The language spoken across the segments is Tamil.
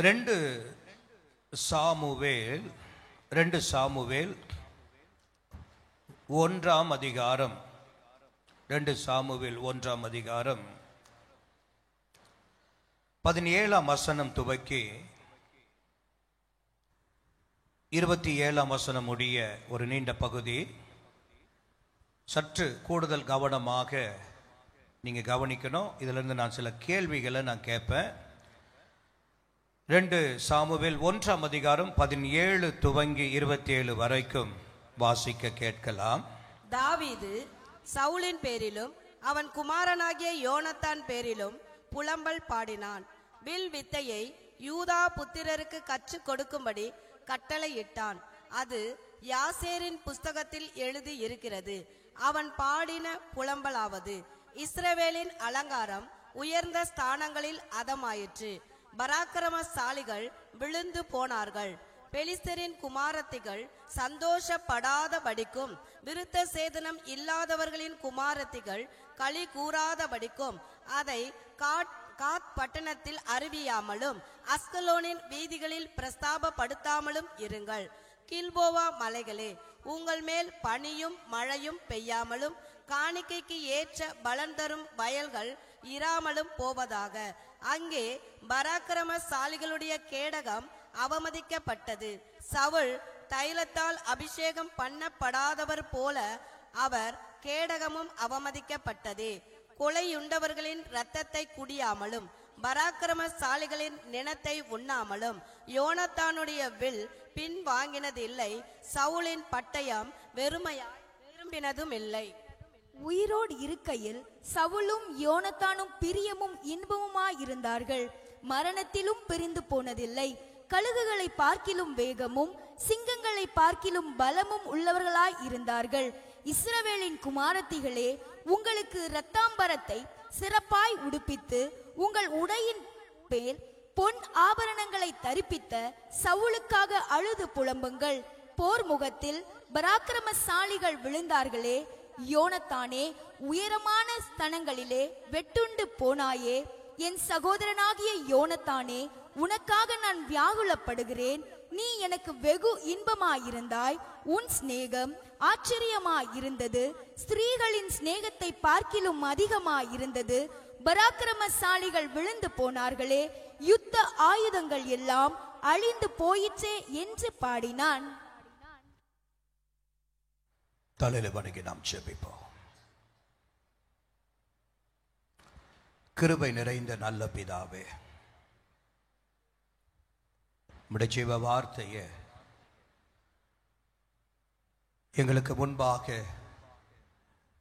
2 சாமுவேல் 1ஆம் அதிகாரம் 2 சாமுவேல் 1ஆம் அதிகாரம் 17ஆம் வசனம் துவக்கி 27ஆம் வசனம் முடிய ஒரு நீண்ட பகுதி. சற்று கூடுதல் கவனமாக நீங்கள் கவனிக்கணும். இதிலிருந்து நான் சில கேள்விகளை நான் கேட்பேன். 2 சாமுவேல் 1ஆம் அதிகாரம் 17 துவங்கி 27 வரைக்கும் வாசிக்க கேட்கலாம். தாவீது சவுலின் பேரிலும் அவன் குமாரனாகிய யோனத்தான் பேரிலும் புலம்பல் பாடினான். வில் வித்தையை யூதா புத்திரருக்கு கற்றுக் கொடுக்கும்படி கட்டளையிட்டான். அது யாசேரின் புஸ்தகத்தில் எழுதி இருக்கிறது. அவன் பாடின புலம்பலாவது: இஸ்ரவேலின் அலங்காரம் உயர்ந்த ஸ்தானங்களில் அதமாயிற்று. பராக்கிரமசாலிகள் விழுந்து போனார்கள். பெலிஸ்தரின் குமாரத்திகள் சந்தோஷப்படாதபடிக்கும் விருத்த சேதனம் இல்லாதவர்களின் குமாரத்திகள் களி கூறாதபடிக்கும் அதை காத் பட்டணத்தில் அறிவியாமலும் அஸ்கலோனின் வீதிகளில் பிரஸ்தாபப்படுத்தாமலும் இருங்கள். கில்போவா மலைகளே, உங்கள் மேல் பனியும் மழையும் பெய்யாமலும் காணிக்கைக்கு ஏற்ற பலன் தரும் வயல்கள் இராமலும் போவதாக. அங்கே பராக்கிரமசாலிகளுடைய கேடகம் அவமதிக்கப்பட்டது. சவுல் தைலத்தால் அபிஷேகம் பண்ணப்படாதவர் போல அவர் கேடகமும் அவமதிக்கப்பட்டதே. கொலையுண்டவர்களின் இரத்தத்தை குடியாமலும் பராக்கிரமசாலிகளின் நினத்தை உண்ணாமலும் யோனத்தானுடைய வில் பின் வாங்கினதில்லை. சவுலின் பட்டயம் வெறுமையாய் விரும்பினதும் இல்லை. உயிரோடு இருக்கையில் சவுலும் யோனத்தானும் பிரியமும் இன்பமுமாயிருந்தார்கள். மரணத்திலும் பிரிந்து போனதில்லை. கழுகுகளை பார்க்கிலும் வேகமும் சிங்கங்களை பார்க்கிலும் பலமும் உள்ளவர்களாய் இருந்தார்கள். இஸ்ரவேலின் குமாரத்திகளே, உங்களுக்கு இரத்தாம்பரத்தை சிறப்பாய் உடுப்பித்து உங்கள் உடையின் பேர் பொன் ஆபரணங்களை தரிப்பித்த சவுலுக்காக அழுது புலம்புங்கள். போர் முகத்தில் பராக்கிரமசாலிகள் விழுந்தார்களே. யோனத்தானே, உயரமான ஸ்தனங்களிலே வெட்டுண்டு போனாயே. என் சகோதரனாகிய யோனத்தானே, உனக்காக நான் வியாகுலப்படுகிறேன். நீ எனக்கு வெகு இன்பமாயிருந்தாய். உன் சிநேகம் ஆச்சரியமாயிருந்தது. ஸ்திரீகளின் சிநேகத்தை பார்க்கிலும் அதிகமாயிருந்தது. பராக்கிரமசாலிகள் விழுந்து போனார்களே. யுத்த ஆயுதங்கள் எல்லாம் அழிந்து போயிற்றே என்று பாடினான். தலையில வணங்கி நாம் ஜெபிப்போம். கிருபை நிறைந்த நல்ல பிதாவே, உம்முடைய ஜீவ வார்த்தையை எங்களுக்கு முன்பாக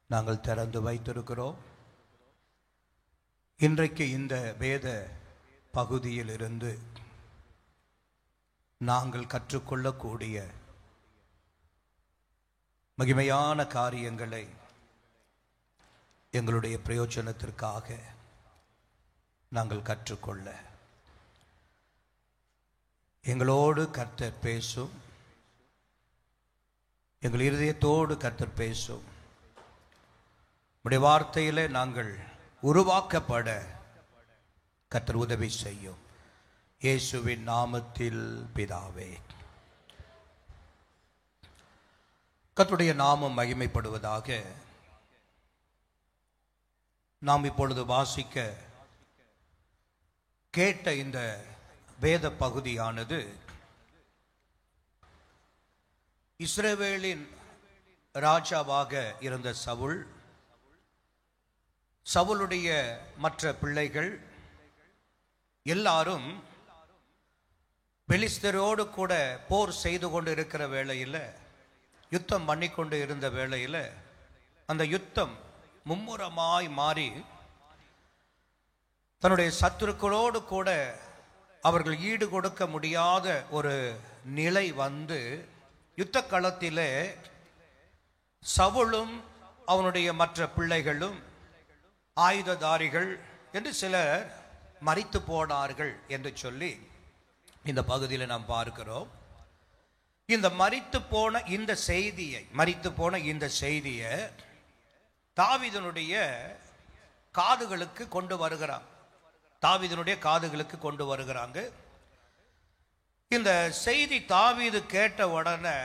நாங்கள் திறந்து வைத்திருக்கிறோம். இன்றைக்கு இந்த வேத பகுதியில் இருந்து நாங்கள் கற்றுக்கொள்ளக்கூடிய மகிமையான காரியங்களை எங்களுடைய பிரயோஜனத்திற்காக நாங்கள் கற்றுக்கொள்ள எங்களோடு கர்த்தர் பேசும். எங்கள் இருதயத்தோடு கர்த்தர் பேசும். உம்முடைய வார்த்தையிலே நாங்கள் உருவாக்கப்பட கர்த்தர் உதவி செய்யும். இயேசுவின் நாமத்தில் பிதாவே. கர்த்தருடைய நாமம் மகிமைப்படுவதாக. நாம் இப்பொழுது வாசிக்க கேட்ட இந்த வேத பகுதியானது இஸ்ரவேலின் ராஜாவாக இருந்த சவுலுடைய மற்ற பிள்ளைகள் எல்லாரும் பெலிஸ்தரோடு கூட போர் செய்து கொண்டு இருக்கிற வேளையில், யுத்தம் பண்ணிக்கொண்டு இருந்த வேளையில், அந்த யுத்தம் மும்முரமாய் மாறி தன்னுடைய சத்துருக்களோடு கூட அவர்கள் ஈடு கொடுக்க முடியாத ஒரு நிலை வந்து யுத்த களத்திலே சவுலும் அவனுடைய மற்ற பிள்ளைகளும் ஆயுததாரிகள் என்று சிலர் மரித்து போனார்கள் என்று சொல்லி இந்த பகுதியில் நாம் பார்க்கிறோம். இந்த மரித்து போன இந்த செய்தியை தாவீதுனுடைய காதுகளுக்கு கொண்டு வருகிறாங்க. இந்த செய்தி தாவீது கேட்ட உடனே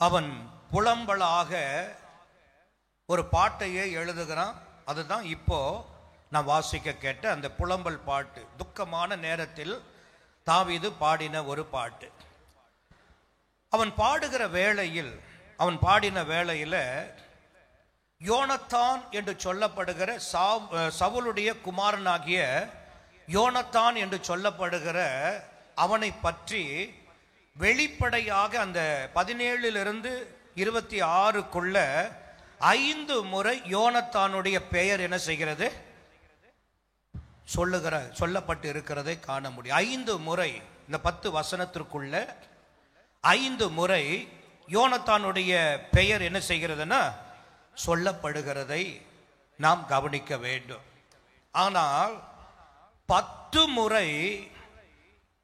அவன் புலம்பலாக ஒரு பாட்டையே எழுதுகிறான். அதுதான் இப்போ நான் வாசிக்க கேட்ட அந்த புலம்பல் பாட்டு. துக்கமான நேரத்தில் தாவீது பாடின ஒரு பாட்டு. அவன் பாடின வேளையில் யோனத்தான் என்று சொல்லப்படுகிற சவுலுடைய குமாரனாகிய யோனத்தான் என்று சொல்லப்படுகிற அவனை பற்றி வெளிப்படையாக அந்த 17 to 26 5 முறை யோனத்தானுடைய பெயர் என்ன செய்கிறது, சொல்லப்பட்டு இருக்கிறதை காண முடியும். 5 முறை இந்த 10 வசனத்திற்குள்ள 5 முறை யோனத்தானுடைய பெயர் என்ன செய்கிறதுன்னா சொல்லப்படுகிறதை நாம் கவனிக்க வேண்டும். ஆனால் 10 முறை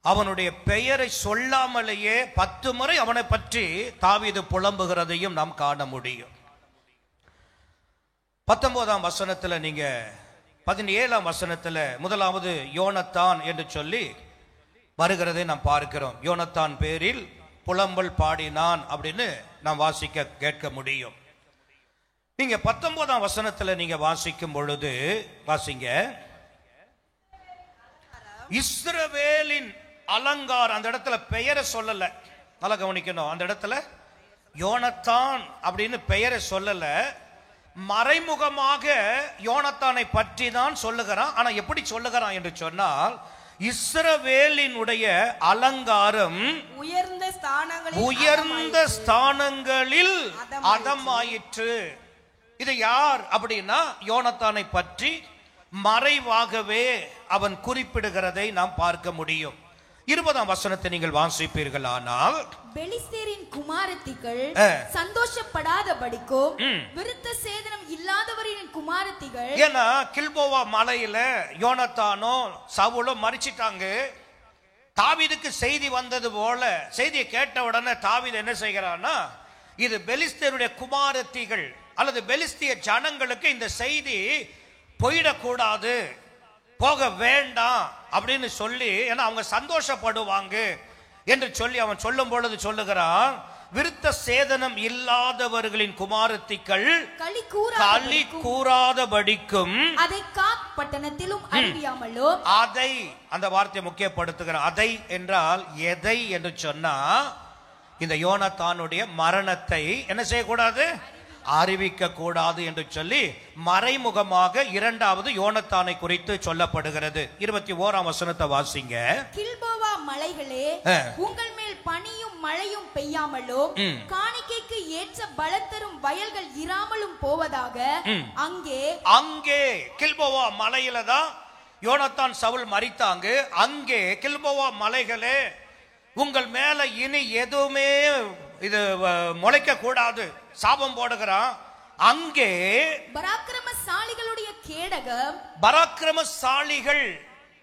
அவனுடைய பெயரை சொல்லாமலேயே 10 முறை அவனை பற்றி தாவீது புலம்புகிறதையும் நாம் காண முடியும். 19ஆம் வசனத்துல நீங்க 17ஆம் வசனத்துல முதலாவது யோனத்தான் என்று சொல்லி வருகிறதை நாம் பார்க்கிறோம். யோனத்தான் பேரில் புலம்பல் பாடினான் அப்படின்னு நாம் வாசிக்க கேட்க முடியும். நீங்க 19ஆம் வசனத்துல நீங்க வாசிக்கும் பொழுது வாசிங்க, இஸ்ரவேலின் அலங்கார். அந்த இடத்துல பெயரை சொல்லல, நல்லா கவனிக்கணும். அந்த இடத்துல யோனத்தான் அப்படின்னு பெயரை சொல்லல, மறைமுகமாக யோனத்தானை பற்றி தான் சொல்லுகிறான். ஆனா எப்படி சொல்லுகிறான் என்று சொன்னால், இஸ்ரவேலினுடைய அலங்காரம் உயர்ந்த ஸ்தானங்களில் அதமாயிற்று. இது யார் அப்படின்னா யோனத்தானை பற்றி மறைவாகவே அவன் குறிப்பிடுகிறதை நாம் பார்க்க முடியும். 20ஆம் வசனத்தை நீங்கள் வாசிப்பீர்கள். ஆனால் பெலிஸ்தரின் குமாரத்திகள் சந்தோஷப்படாதபடிக்கும் விருத்த சேதனம் இல்லாதவரின் குமாரத்திகள். ஏன்னா கில்போவா மலையில யோனத்தானோ சவுலோ மரிச்சிட்டாங்க. தாவீதுக்கு செய்தி வந்தது போல செய்தியை கேட்ட உடனே தாவீது என்ன செய்கிறான்னா, இது பெலிஸ்தருடைய குமாரத்திகள் அல்லது பெலிஸ்திய ஜனங்களுக்கு இந்த செய்தி போயிடக்கூடாது, போக வேண்டாம் அப்படின்னு சொல்லி, ஏன்னா அவங்க சந்தோஷப்படுவாங்க என்று சொல்லி அவன் சொல்லும் பொழுது சொல்லுகிறான், விருத்த சேதனம் இல்லாதவர்களின் குமாரத்திகள் களி கூறாதபடிக்கும் அதை காத் பட்டணத்திலும் அறிவியாமலோ. அதை, அந்த வார்த்தையை முக்கியப்படுத்துகிறான். அதை என்றால் எதை என்று சொன்னா, இந்த யோனத்தானுடைய மரணத்தை என்ன செய்யக்கூடாது, அறிவிக்க கூடாது என்று சொல்லி மறைமுகமாக 2வது யோனத்தானை குறித்து சொல்லப்படுகிறது. 21ஆம் வசனத்தை வாசிங்க. கில்போவா மலைகளே, உங்கள் மேல் பனியும் மழையும் பெய்யாமலும் காணிக்கைக்கு ஏற்ற பலத்தரும் வயல்கள் இராமலும் போவதாக. அங்கே கில்போவா மலையில தான் யோனத்தான் சவுல் மரித்தாங்க. அங்கே கில்போவா மலைகளே, உங்கள் மேல இனி எதுவுமே இது முளைக்க கூடாது, சாபம் போடுகிறான். அங்கே பராக்கிரமசாலிகளுடைய கேடகம், பராக்கிரமசாலிகள்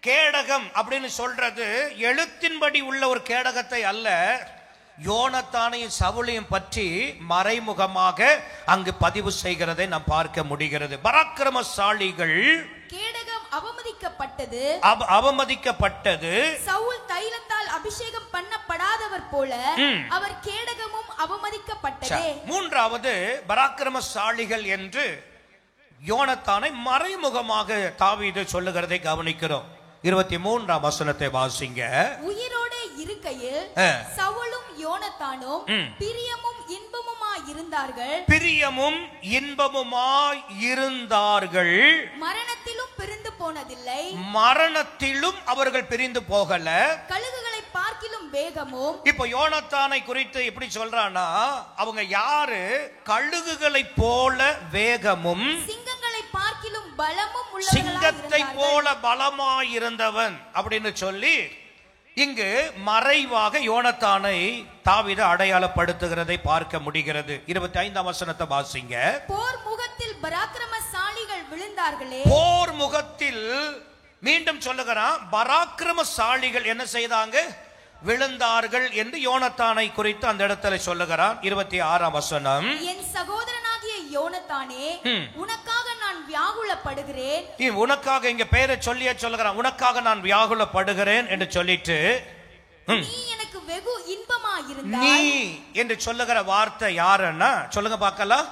கேடகம் அப்படின்னு சொல்றது எழுத்தின்படி உள்ள ஒரு கேடகத்தை அல்ல, யோனத்தானையும் சவுலையும் பற்றி மறைமுகமாக அங்கு பதிவு செய்கிறதை நாம் பார்க்க முடிகிறது. பராக்கிரமசாலிகள் கேடகம் அவமதிக்கப்பட்டது. சவுல் தைலத்தால் அபிஷேகம் பண்ணப்படாதவர் போல அவர் கேடகமும் அவமதிக்கப்பட்டது. 3வது பராக்கிரமசாலிகள் என்று யோனத்தானை மறைமுகமாக தாவீது சொல்லுகிறதை கவனிக்கிறோம். 23ஆம் வசனத்தை வாசிங்க. உயிரோட இருக்கையில் சவுலும் யோனத்தானும் பிரியமும் இன்பமுமாய் இருந்தார்கள். மரணத்திலும் பிரிந்து போனதில்லை. மரணத்திலும் அவர்கள் பிரிந்து போகல. கழுகுகளை பார்க்கிலும் வேகமும். இப்போ யோனத்தானை குறித்து எப்படி சொல்றானா, அவங்க யாரு, கழுகுகளை போல வேகமும் சிங்கங்களை பார்க்கிலும் பலமும் உள்ளவர்களாய், சிங்கத்தை போல பலமாய் இருந்தவன் அப்படின்னு சொல்லி இங்கு மறைவாக யோனத்தானை தாவீது அடையாளப்படுத்துகிறதை பார்க்க முடிகிறது. 25ஆம் வசனத்தை வாசிங்க. போர் முகத்தில் பராக்கிரமசாலிகள் விழுந்தார்களே. போர் முகத்தில் மீண்டும் சொல்லுகிறான், பராக்கிரமசாலிகள் என்ன செய்தாங்க, விழுந்தார்கள் என்று யோனத்தானை குறித்து அந்த இடத்துல சொல்லுகிறான். 26ஆம் வசனம். என் சகோதரனாகிய யோனத்தானே, உனக்காக நான் வியாகுலப்படுகிறேன். உனக்காக இங்க பெயரை சொல்லியே சொல்லுகிறான், உனக்காக நான் வியாகுலப்படுகிறேன் என்று சொல்லிட்டு நீ எனக்கு வெகு இன்பமா நீ இருந்தாய். என்று சொல்லுகிற வார்த்தை யாருன்னா சொல்லுங்க பார்க்கலாம்.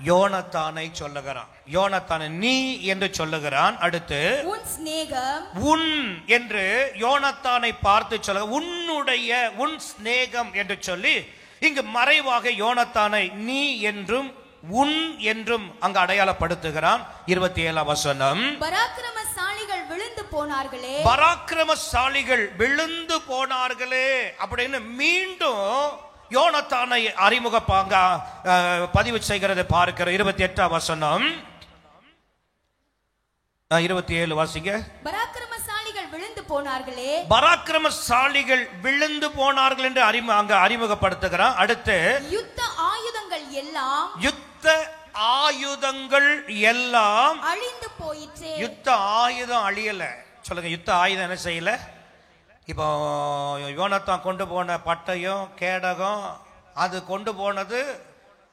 யோனத்தானை சொல்லுகிறான். யோனத்தானை நீ என்று சொல்லுகிறான். அடுத்து உன் சிநேகம், உன் என்று யோனத்தானை பார்த்து சொல்ல, உன்னுடைய உன் சிநேகம் என்று சொல்லி இங்கு மறைவாக யோனத்தானை நீ என்றும் உன் என்றும் அங்கு அடையாளப்படுத்துகிறான். 27 வசனம். பராக்கிரமசாலிகள் விழுந்து போனார்களே, பராக்கிரமசாலிகள் விழுந்து போனார்களே அப்படின்னு மீண்டும் யோனத்தானை அறிமுகப்பாங்க பதிவு செய்கிறதை பார்க்கிற 28 வசனம். 27 வாசிங்க. பராக்கிரமசாலிகள் விழுந்து போனார்களே, பராக்கிரமசாலிகள் விழுந்து போனார்கள் என்று அங்க அறிமுகப்படுத்துகிறான். அடுத்து யுத்த ஆயுதங்கள் எல்லாம், யுத்த ஆயுதங்கள் எல்லாம் அழிந்து போயிற்றே. யுத்த ஆயுதம் அழியல. சொல்லுங்க, யுத்த ஆயுதம் என்ன செய்யல? இப்போ யோனத்தான் கொண்டு போன பட்டயம் கேடகம் அது கொண்டு போனது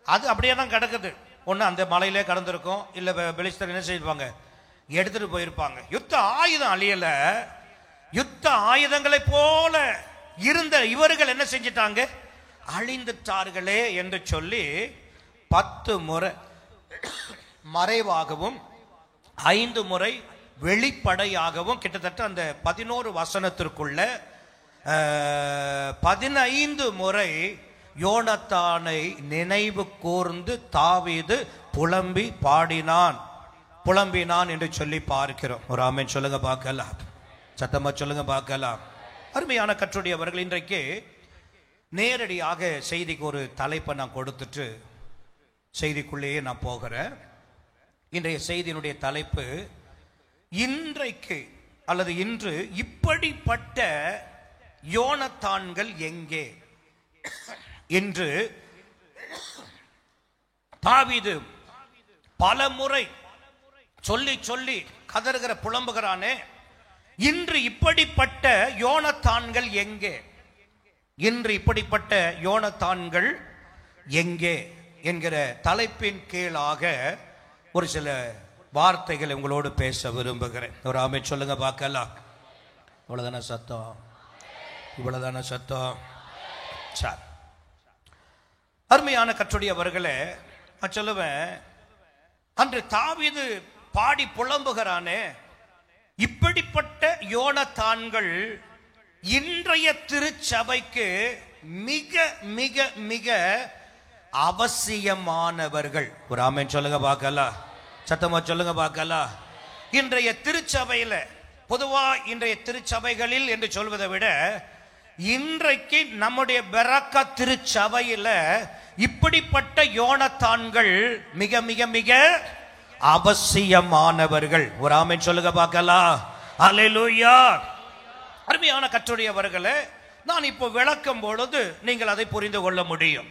அது அப்படியே தான் கிடக்குது. ஒன்று அந்த மலையிலே கடந்திருக்கும், இல்லை பெலிஸ்தர் என்ன செய்வாங்க, எடுத்துட்டு போயிருப்பாங்க. யுத்த ஆயுதம் அழியல. யுத்த ஆயுதங்களை போல இருந்த இவர்கள் என்ன செஞ்சிட்டாங்க, அழிந்துட்டார்களே என்று சொல்லி 10 முறை மறைவாகவும் 5 முறை வெளிப்படையாகவும் கிட்டத்தட்ட அந்த 11 வசனத்திற்குள்ள 15 முறை யோனத்தானை நினைவு கூர்ந்து தாவீது புலம்பினான் என்று சொல்லி பார்க்கிறோம். ஒரு ஆமென் சொல்லுங்க பார்க்கலாம். சத்தமா சொல்லுங்க பார்க்கலாம். அருமையான கற்றுடையவர்கள், இன்றைக்கு நேரடியாக செய்திக்கு ஒரு தலைப்பை நான் கொடுத்துட்டு செய்திக்குள்ளேயே நான் போகிறேன். இன்றைய செய்தியினுடைய தலைப்பு, இன்றைக்கு அல்லது இன்று இப்படிப்பட்ட யோனத்தான்கள் எங்கே என்று தாவீது பல முறை சொல்லி சொல்லி கதறுகிற புலம்புகிறானே, இன்று இப்படிப்பட்ட யோனத்தான்கள் எங்கே, இன்று இப்படிப்பட்ட யோனத்தான்கள் எங்கே என்கிற தலைப்பின் கீழாக ஒரு சில வார்த்தைகளை உங்களோடு பேச விரும்புகிறேன். ஒரு ஆமென் சொல்லுங்க பார்க்கலாம். இவ்வளவுதான சத்தம்? இவ்வளவுதான சத்தம்? சார், அருமையான கற்றுடையவர்களே, நான் சொல்லுவேன், அன்று தாவீது பாடி புலம்புகிறானே, இப்படிப்பட்ட யோனத்தான்கள் இன்றைய திருச்சபைக்கு மிக மிக மிக அவசியமானவர்கள். ஒரு ஆமென் சொல்லுங்க பார்க்கலாம். சத்தமா சொல்லுங்க பார்க்கலாம். இன்றைய திருச்சபையில, பொதுவா இன்றைய திருச்சபைகளில் என்று சொல்வதை விட இன்றைக்கு நம்முடைய பெரக்கா திருச்சபையில இப்படிப்பட்ட யோனத்தான்கள் மிக மிக மிக அவசியமானவர்கள். ஒரு ஆமென் சொல்லுங்க பார்க்கலாம். அல்லேலூயா. அருமையான கற்றுடையவர்களே, நான் இப்போ விளக்கும் பொழுது நீங்கள் அதை புரிந்து கொள்ள முடியும்.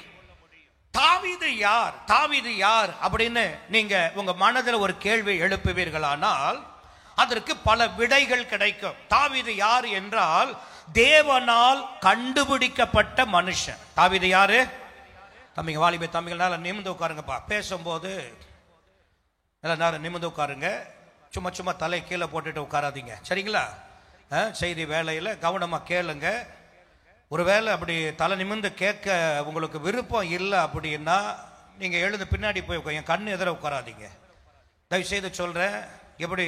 தாவீது யார், தாவீது யார் அப்படின்னு நீங்க உங்க மனதில் ஒரு கேள்வி எழுப்புவீர்களானால் அதற்கு பல விடைகள் கிடைக்கும். தாவீது யார் என்றால் தேவனால் கண்டுபிடிக்கப்பட்ட மனுஷன். தாவீது யாரு? தம்பிங்க, வாலிபே தம்பிகளால நிமிர்ந்து உட்காருங்கப்பா. பேசும்போது நல்ல நேரம் நிமிர்ந்து உட்காருங்க. சும்மா சும்மா தலை கீழே போட்டுட்டு உட்காராதீங்க, சரிங்களா? செய்தி வேலையில கவனமா கேளுங்க. ஒருவேளை அப்படி தலை நிமிர்ந்து கேட்க உங்களுக்கு விருப்பம் இல்லை அப்படின்னா நீங்க எழுந்து பின்னாடி போய் என் கண்ணு எதிர உட்காராதீங்க. தயவு செய்து சொல்றேன். எப்படி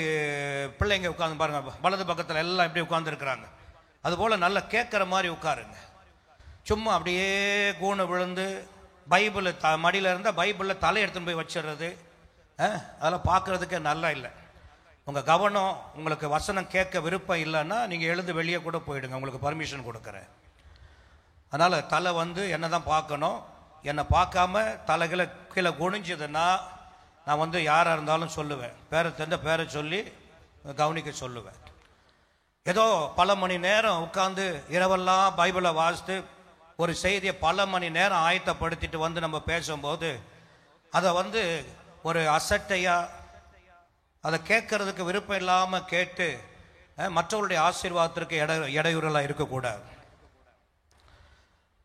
பிள்ளைங்க உட்கார்ந்து பாருங்க, வலது பக்கத்தில் எல்லாம் எப்படி உட்கார்ந்து இருக்கிறாங்க, அதுபோல நல்லா கேட்குற மாதிரி உட்காருங்க. சும்மா அப்படியே கூணு விழுந்து பைபிள் மடியில் இருந்தால் பைபிளில் தலை எடுத்துன்னு போய் வச்சிடுறது, அதெல்லாம் பார்க்கறதுக்கே நல்லா இல்லை. உங்கள் கவனம், உங்களுக்கு வசனம் கேட்க விருப்பம் இல்லைன்னா நீங்கள் எழுந்து வெளியே கூட போயிடுங்க, உங்களுக்கு பர்மிஷன் கொடுக்குறேன். அதனால் தலை வந்து என்னை தான் பார்க்கணும். என்னை பார்க்காம தலைகளை கீழே குனிஞ்சதுன்னா நான் வந்து யாராக இருந்தாலும் சொல்லுவேன், பேரை தெரிஞ்ச பேரை சொல்லி கவனிக்க சொல்லுவேன். ஏதோ பல மணி நேரம் உட்காந்து இரவெல்லாம் பைபிளை வாசித்து ஒரு செய்தியை பல மணி நேரம் ஆயத்தப்படுத்திட்டு வந்து நம்ம பேசும்போது அதை வந்து ஒரு அசட்டையாக அதை கேட்கறதுக்கு விருப்பம் இல்லாமல் கேட்டு மற்றவருடைய ஆசீர்வாதத்திற்கு இடையூறலாம் இருக்கக்கூடாது.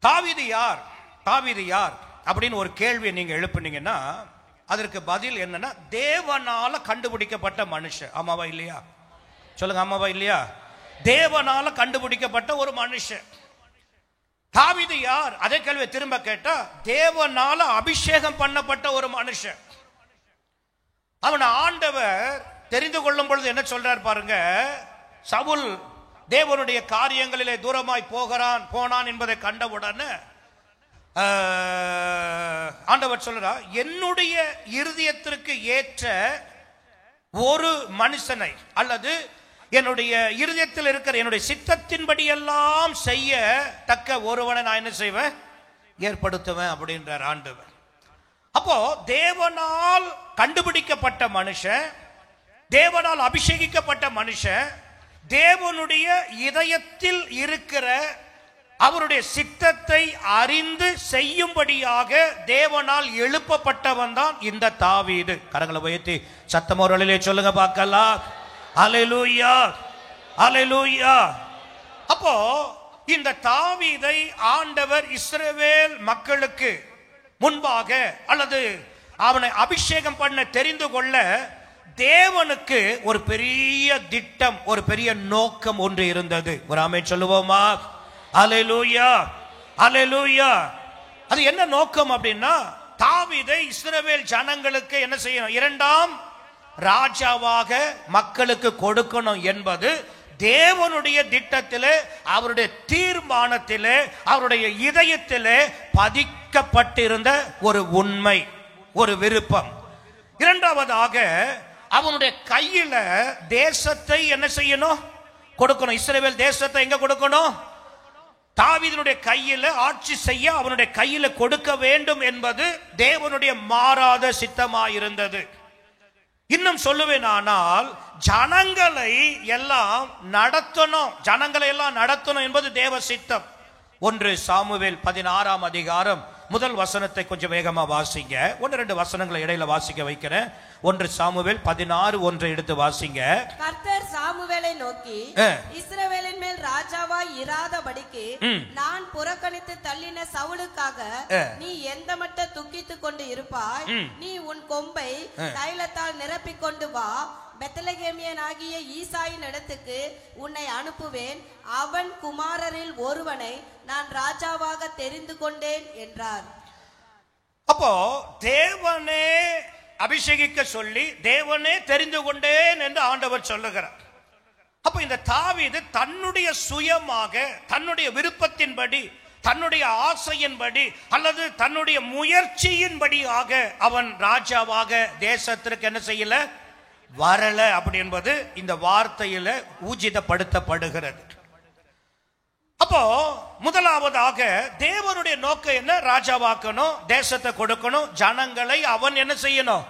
தாவீது யார், தாவீது யார் அப்படின்னு ஒரு கேள்வியை நீங்க எழுப்புனீங்கன்னா அதற்கு பதில் என்னன்னா, தேவனால கண்டுபிடிக்கப்பட்ட மனுஷன். ஆமாவா இல்லையா? சொல்லுங்க, ஆமாவா இல்லையா? தேவனால கண்டுபிடிக்கப்பட்ட ஒரு மனுஷன். தாவீது யார்? அதே கேள்வி திரும்ப கேட்டா, தேவனால அபிஷேகம் பண்ணப்பட்ட ஒரு மனுஷன். அவன் ஆண்டவர் தெரிந்து கொள்ளும் பொழுது என்ன சொல்றார் பாருங்க. சவுல் தேவனுடைய காரியங்களிலே தூரமாய் போனான் என்பதை கண்டவுடனே ஆண்டவர் சொல்றார், என்னுடைய இருதயத்திற்கு ஏற்ற ஒரு மனுஷனை அல்லது என்னுடைய இருதயத்தில் இருக்கிற என்னுடைய சித்தத்தின்படி எல்லாம் செய்ய தக்க ஒருவனை நான் என்ன செய்வேன்? ஏற்படுத்துவேன் அப்படின்றார் ஆண்டவர். அப்போ தேவனால் கண்டுபிடிக்கப்பட்ட மனுஷன், தேவனால் அபிஷேகிக்கப்பட்ட மனுஷன், தேவனுடைய இதயத்தில் இருக்கிற அவருடைய சித்தத்தை அறிந்து செய்யும்படியாக தேவனால் எழுப்பப்பட்டவன் தான் இந்த தாவீது. கரங்களை உயர்த்தி சத்தமோரலிலே சொல்லுங்க பார்க்கலாம். அல்லேலூயா, அல்லேலூயா. அப்போ இந்த தாவீதை ஆண்டவர் இஸ்ரவேல் மக்களுக்கு முன்பாக அல்லது அவனை அபிஷேகம் பண்ண தெரிந்து கொள்ள தேவனுக்கு ஒரு பெரிய திட்டம், ஒரு பெரிய நோக்கம் ஒன்று இருந்தது. ஒரு ஆமென் சொல்லுவோமா? அல்லேலூயா, அல்லேலூயா. அது என்ன நோக்கம் அப்படின்னா, தாவீதை இஸ்ரவேல் ஜனங்களுக்கு என்ன செய்யணும்? இரண்டாம் ராஜாவாக மக்களுக்கு கொடுக்கணும் என்பது தேவனுடைய திட்டத்திலே, அவருடைய தீர்மானத்திலே, அவருடைய இதயத்திலே பதிக்கப்பட்டிருந்த ஒரு உண்மை, ஒரு விருப்பம். இரண்டாவதாக அவனுடைய கையில தேசத்தை என்ன செய்யணும்? கொடுக்கணும். இஸ்ரவேல் தேசத்தை எங்க கொடுக்கணும்? தாவீதுடைய கையில ஆட்சி செய்ய அவனுடைய கையில கொடுக்க வேண்டும் என்பது தேவனுடைய மாறாத சித்தமாயிருந்தது. இன்னும் சொல்லுவேன், ஆனால் ஜனங்களை எல்லாம் நடத்தணும் என்பது தேவ சித்தம். 1 சாமுவேல் 16ஆம் அதிகாரம் முதல் வசனத்தை கொஞ்சம் வேகமா வாசிங்க. 1-2 வசனங்களை இடையில வாசிக்க வைக்கிறேன். 1 சாமுவேல் 16:1 எடுத்து வாசிங்க. கர்த்தர் சாமுவேலை நோக்கி, இஸ்ரவேலின் மேல் ராஜாவாய் இராதபடிக்கு நான் புறக்கணித்து தள்ளின சவுலுக்காக நீ எந்த மட்ட துக்கித்துக் கொண்டு இருப்பாய்? நீ உன் கொம்பை தைலத்தால் நிரப்பிக் கொண்டு வா. பெத்லகேமியனாகிய ஈசாயின் இடத்துக்கு உன்னை அனுப்புவேன். அவன் குமாரரில் ஒருவனை நான் ராஜாவாக தெரிந்து கொண்டேன் என்றார். அப்போ தேவனே அபிஷேகிக்க சொல்லி தேவனே தெரிந்து கொண்டேன் என்று ஆண்டவர் சொல்லுகிறார். அப்ப இந்த தாவீது தன்னுடைய சுயமாக, தன்னுடைய விருப்பத்தின்படி, தன்னுடைய ஆசையின்படி அல்லது தன்னுடைய முயற்சியின்படியாக அவன் ராஜாவாக தேசத்திற்கு என்ன செய்யல, வரல அப்படி என்பது இந்த வார்த்தையில ஊர்ஜிதப்படுத்தப்படுகிறது. அப்போ முதலாவதாக தேவனுடைய நோக்கம் என்ன? ராஜாவாக்கணும், தேசத்தை கொடுக்கணும், ஜனங்களை அவன் என்ன செய்யணும்?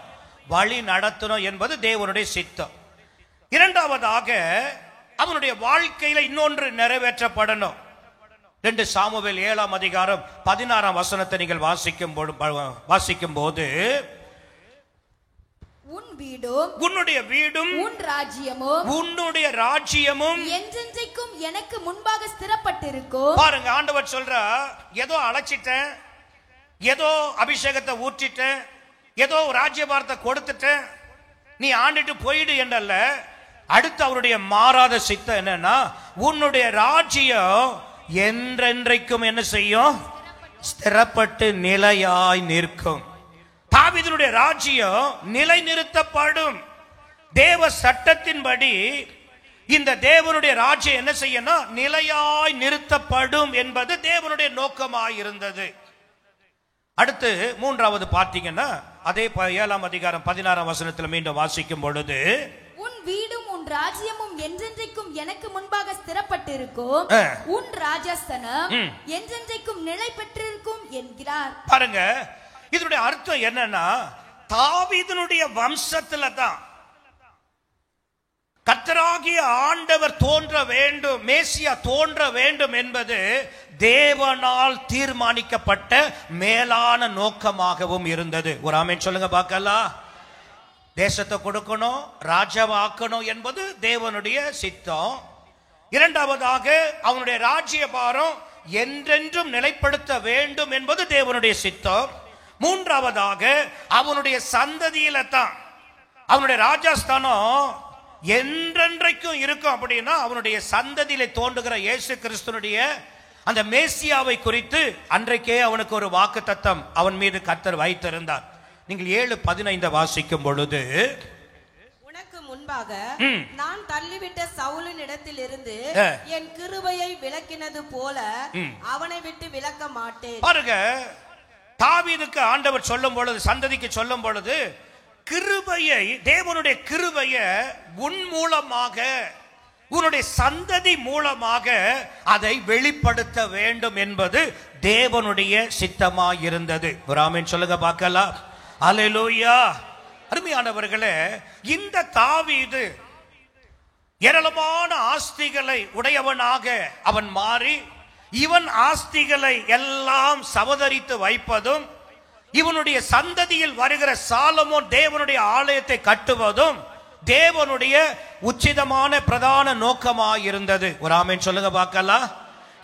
வழி நடத்தணும் என்பது தேவனுடைய சித்தம். இரண்டாவதாக அவனுடைய வாழ்க்கையில இன்னொன்று நிறைவேற்றப்படணும். 2 சாமுவேல் 7ஆம் அதிகாரம் 16ஆம் வசனத்தை நீங்கள் வாசிக்கும் போது உன்னுடைய வீடும் உன்னுடைய ராஜ்யமும் என்றென்றைக்கும் எனக்கு முன்பாக ஸ்திரப்பட்டிருக்கும். பாருங்க, ஆண்டவர் சொல்ற, ஏதோ அழைச்சிட்டேன், ஏதோ அபிஷேகத்தை ஊற்றிட்டேன், ஏதோ ராஜ்யபாரத்தை கொடுத்துட்டேன், நீ ஆண்டுட்டு போயிடு என்றல்ல. அடுத்து அவருடைய மாறாத சித்தம் என்னன்னா, உன்னுடைய ராஜ்யம் என்றென்றைக்கும் என்ன செய்யும்? ஸ்திரப்பட்டு நிலையாய் நிற்கும். தாவீதுடைய ராஜ்யம் நிலை நிறுத்தப்படும். தேவ சட்டத்தின்படி இந்த தேவனுடைய ராஜ்யம் என்ன செய்யணும்? நிலையாய் நிறுத்தப்படும் என்பது தேவனுடைய நோக்கமாய் இருந்தது. அடுத்து மூன்றாவது பார்த்தீங்கன்னா, அதே 7ஆம் அதிகாரம் 16ஆம் வசனத்தில் மீண்டும் வாசிக்கும் பொழுது, உன் வீடும் உன் ராஜ்யமும் என்றென்றைக்கும் எனக்கு முன்பாக ஸ்திரப்பட்டிருக்கும், உன் ராஜஸ்தானம் என்றென்றைக்கும் நிலை பெற்றிருக்கும் என்கிறார். பாருங்க, இதனுடைய அர்த்தம் என்னன்னா, தாவீதுடைய வம்சத்துல தான் கர்த்தராகிய ஆண்டவர் தோன்ற வேண்டும், மேசியா தோன்ற வேண்டும் என்பது தேவனால் தீர்மானிக்கப்பட்ட மேலான நோக்கமாகவும் இருந்தது. ஒரு ஆமென் சொல்லுங்க பார்க்கலாம். தேசத்தை கொடுக்கணும், ராஜாவாக்கணும் என்பது தேவனுடைய சித்தம். இரண்டாவதாக அவனுடைய ராஜ்யபாரம் என்றென்றும் நிலைப்படுத்த வேண்டும் என்பது தேவனுடைய சித்தம். மூன்றாவதாக அவனுடைய சந்ததியில தான் அவனுடைய ராஜஸ்தானம் என்றென்றைக்கும் இருக்கும். அப்படின்னா அவனுடைய சந்ததியில தோன்றுகிற இயேசு கிறிஸ்துனுடைய அந்த மேசியாவை குறித்து அன்றைக்கே அவனுக்கு ஒரு வாக்குத்தத்தம் அவன் மீது கர்த்தர் வைத்திருந்தார். நீங்கள் 7:15 வாசிக்கும் பொழுது, உனக்கு முன்பாக நான் தள்ளிவிட்ட சவுலின் இடத்தில் இருந்து என் கிருபையை விலக்கினது போல அவனை விட்டு விலக்க மாட்டேன். பாருங்க, தாவீதுக்கு ஆண்டவர் சொல்லும் பொழுது, சந்ததிக்கு சொல்லும் பொழுது, கிருபையை, தேவனுடைய கிருபையை உன் மூலமாக, உன்னுடைய சந்ததி மூலமாக அதை வெளிப்படுத்த வேண்டும் என்பது தேவனுடைய சித்தமாய் இருந்தது. ஒரு ஆமென் சொல்லுங்க பார்க்கலாம். அல்லேலூயா. அருமையானவர்களே, இந்த தாவீது ஏராளமான ஆஸ்திகளை உடையவனாக அவன் மாறி, இவன் ஆஸ்திகளை எல்லாம் சவதரித்து வைப்பதும், இவனுடைய சந்ததியில் வருகிற சாலமோன் தேவனுடைய ஆலயத்தை கட்டுவதும் தேவனுடைய உச்சிதமான பிரதான நோக்கமாயிருந்தது. ஒரு ஆமென் சொல்லுங்க பார்க்கலாம்.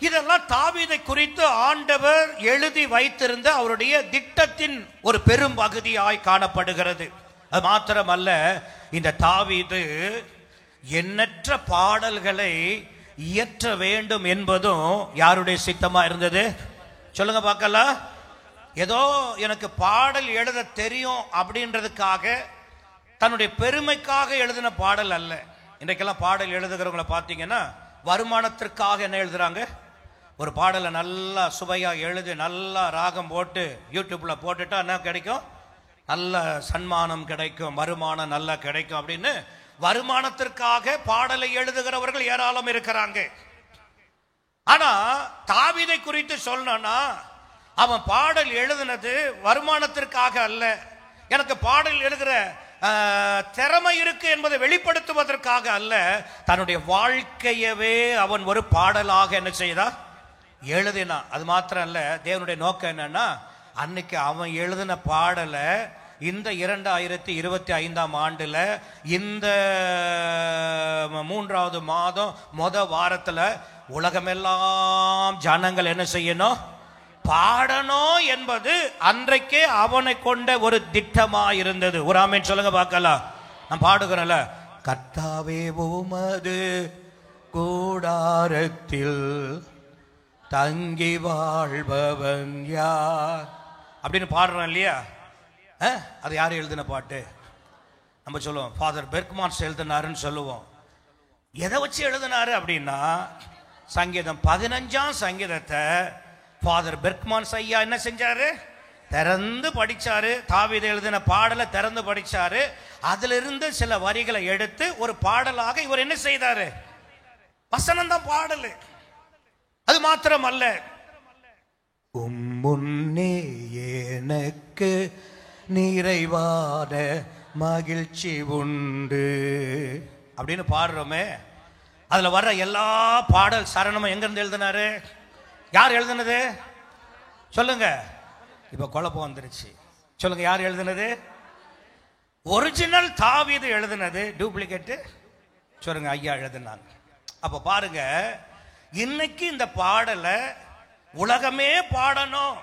இதெல்லாம் தாவீதை குறித்து ஆண்டவர் எழுதி வைத்திருந்த அவருடைய திட்டத்தின் ஒரு பெரும் பகுதியாய் காணப்படுகிறது. அது மாத்திரமல்ல, இந்த தாவீது எண்ணற்ற பாடல்களை இயற்ற வேண்டும் என்பதும் யாருடைய சித்தமா இருந்தது? சொல்லுங்க பார்க்கலாம். ஏதோ எனக்கு பாடல் எழுத தெரியும் அப்படின்றதுக்காக, தன்னுடைய பெருமைக்காக எழுதின பாடல் அல்ல. இன்றைக்கெல்லாம் பாடல் எழுதுகிறவங்களை பார்த்தீங்கன்னா வருமானத்திற்காக என்ன எழுதுறாங்க? ஒரு பாடலை நல்லா சுவையா எழுதி நல்லா ராகம் போட்டு யூடியூப்ல போட்டுட்டா என்ன கிடைக்கும்? நல்ல சன்மானம் கிடைக்கும், வருமானம் நல்லா கிடைக்கும் அப்படின்னு வருமானத்திற்காக பாடலை எழுதுகிறவர்கள் ஏராளம் இருக்கிறாங்க. ஆனா தாவீதை குறித்து சொல்லணும்னா, அவன் பாடல் எழுதினது வருமானத்திற்காக அல்ல, எனக்கு பாடல் எழுதுகிற திறமை இருக்கு என்பதை வெளிப்படுத்துவதற்காக அல்ல, தன்னுடைய வாழ்க்கையவே அவன் ஒரு பாடலாக என்ன செய்தான்? எழுதினான். அது மாத்திரம் அல்ல, தேவனுடைய நோக்கம் என்னன்னா, அன்னைக்கு அவன் எழுதின பாடலை இந்த 2025ஆம் ஆண்டுல இந்த 3வது மாதம் வாரத்துல உலகமெல்லாம் ஜனங்கள் என்ன செய்யணும்? பாடணும் என்பது அன்றைக்கே அவனை கொண்ட ஒரு திட்டமா இருந்தது. ஒரு ஆமென் சொல்லுங்க பார்க்கலாம். நான் பாடுகிறேன்ல, கர்த்தாவே உமது கூடாரத்தில் தங்கி வாழ்பவன் யார் அப்படின்னு பாடுறோம் இல்லையா? அது யாரு எழுதின பாட்டு? நம்ம சொல்லுவோம் ஃபாதர் பெர்க்மான்ஸ் எழுதினாருன்னு சொல்லுவோம். எதை வச்சு எழுதினாரு அப்படின்னா, சங்கீதம் 15ஆம் சங்கீதத்தை ஃபாதர் பெர்க்மான்ஸ் ஐயா என்ன செஞ்சாரு? திறந்து படிச்சாரு. தாவீது எழுதின பாடலை திறந்து படிச்சாரு. அதுல இருந்து சில வரிகளை எடுத்து ஒரு பாடலாக இவர் என்ன செய்தாரு? வசனம் தான் பாடல். அது மாத்திரம் அல்ல, முன்னே எனக்கு நிறைவான மகிழ்ச்சி உண்டு அப்படின்னு பாடுறோமே. அதுல வர்ற எல்லா பாடல் சரணமும் எங்க இருந்து எழுதினாரு? யார் எழுதினது? சொல்லுங்க. இப்ப குழப்பம் வந்துருச்சு. சொல்லுங்க, யார் எழுதினது? ஒரிஜினல் தாவீது எழுதினது, டூப்ளிகேட் சொல்லுங்க ஐயா எழுதினாங்க. அப்ப பாருங்க, இன்னைக்கு இந்த பாடலை உலகமே பாடணும்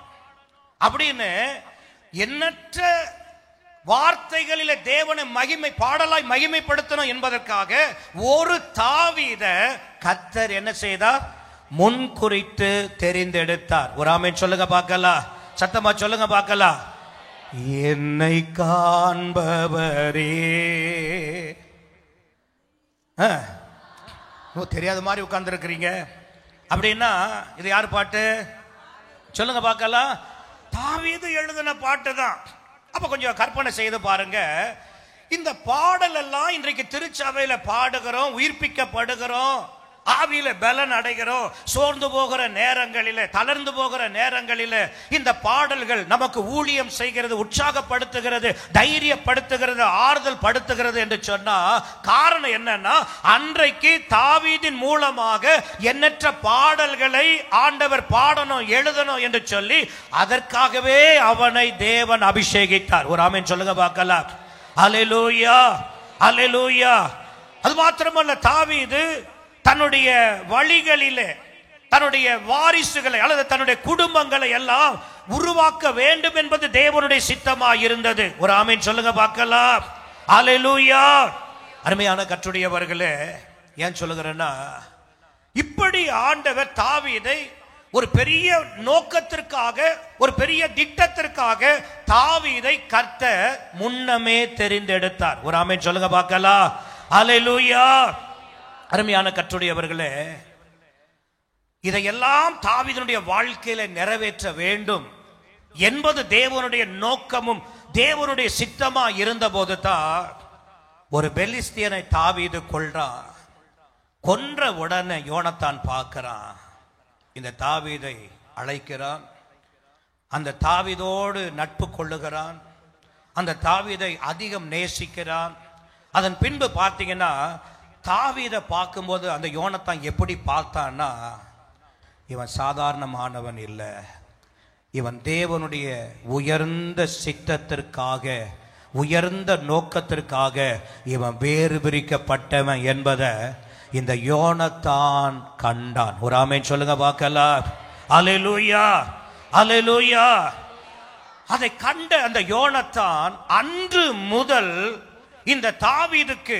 அப்படின்னு எண்ணற்ற வார்த்தைகளில தேவனை மகிமை பாடலாய் மகிமைப்படுத்தணும் என்பதற்காக ஒரு தாவீத கர்த்தர் என்ன செய்தார்? முன் குறித்து தெரிந்தெடுத்தார். ஒரு ஆமென் சொல்லுங்க பார்க்கலாம். சத்தமா சொல்லுங்க பார்க்கலாம். என்னை காண்பவரே. தெரியாத மாதிரி உட்கார்ந்து இருக்கிறீங்க அப்படின்னா இது யார் பாட்டு? சொல்லுங்க பார்க்கலாம். தாவீது எழுதின பாட்டு தான். அப்ப கொஞ்சம் கற்பனை செய்து பாருங்க. இந்த பாடல் எல்லாம் இன்றைக்கு திருச்சபையில பாடுகிறோம், உயிர்ப்பிக்கப்படுகிறோம், ஆவியில பலன் அடைகிறோம். சோர்ந்து போகிற நேரங்களில, தளர்ந்து போகிற நேரங்களில இந்த பாடல்கள் நமக்கு ஊழியம் செய்கிறது, உற்சாகப்படுத்துகிறது, தைரியப்படுத்துகிறது, ஆறுதல் படுத்துகிறது என்று சொன்னா காரணம் என்னன்னா, அன்றைக்கு தாவீதின் மூலமாக எண்ணற்ற பாடல்களை ஆண்டவர் பாடணும், எழுதணும் என்று சொல்லி அதற்காகவே அவனை தேவன் அபிஷேகித்தார். ஒரு ஆமென் சொல்லுங்க பார்க்கலாம். அல்லேலூயா, அல்லேலூயா. அது மாத்திரமல்ல, தாவீது தன்னுடைய வழிகளிலே தன்னுடைய வாரிசுகளை அல்லது தன்னுடைய குடும்பங்களை எல்லாம் உருவாக்க வேண்டும் என்பது தேவனுடைய சித்தமாக இருந்தது. ஒரு ஆமென் சொல்லுங்க பார்க்கலாம். அல்லேலூயா. அருமையான கர்த்தருடையவர்களே, ஏன் சொல்லுகிறேன்னா, இப்படி ஆண்டவர் தாவீதை ஒரு பெரிய நோக்கத்திற்காக, ஒரு பெரிய திட்டத்திற்காக தாவீதை கர்த்தர் முன்னமே தெரிந்தெடுத்தார். ஒரு ஆமென் சொல்லுங்க பார்க்கலாம். அல்லேலூயா. அருமையான கர்த்தருடையவர்களே, இதையெல்லாம் தாவீதுடைய வாழ்க்கையில நிறைவேற்ற வேண்டும் என்பது தேவனுடைய நோக்கமும் தேவனுடைய சித்தமா இருந்த போது தான் ஒரு பெலிஸ்தியனை தாவீது கொல்றான். கொன்ற உடனே யோனத்தான் பார்க்கிறான், இந்த தாவீதை அழைக்கிறான், அந்த தாவீதோடு நட்பு கொள்ளுகிறான், அந்த தாவீதை அதிகம் நேசிக்கிறான். அதன் பின்பு பார்த்தீங்கன்னா தாவீதை பார்க்கும்போது அந்த யோனத்தான் எப்படி பார்த்தான்னா, இவன் சாதாரணமானவன் இல்லை, இவன் தேவனுடைய உயர்ந்த சித்தத்திற்காக, உயர்ந்த நோக்கத்திற்காக இவன் வேறு பிரிக்கப்பட்டவன் என்பதை இந்த யோனத்தான் கண்டான். ஒரு ஆமென் சொல்லுங்க பார்க்கலாம். அல்லேலூயா, அல்லேலூயா. அதை கண்ட அந்த யோனத்தான் அன்று முதல் இந்த தாவீதுக்கு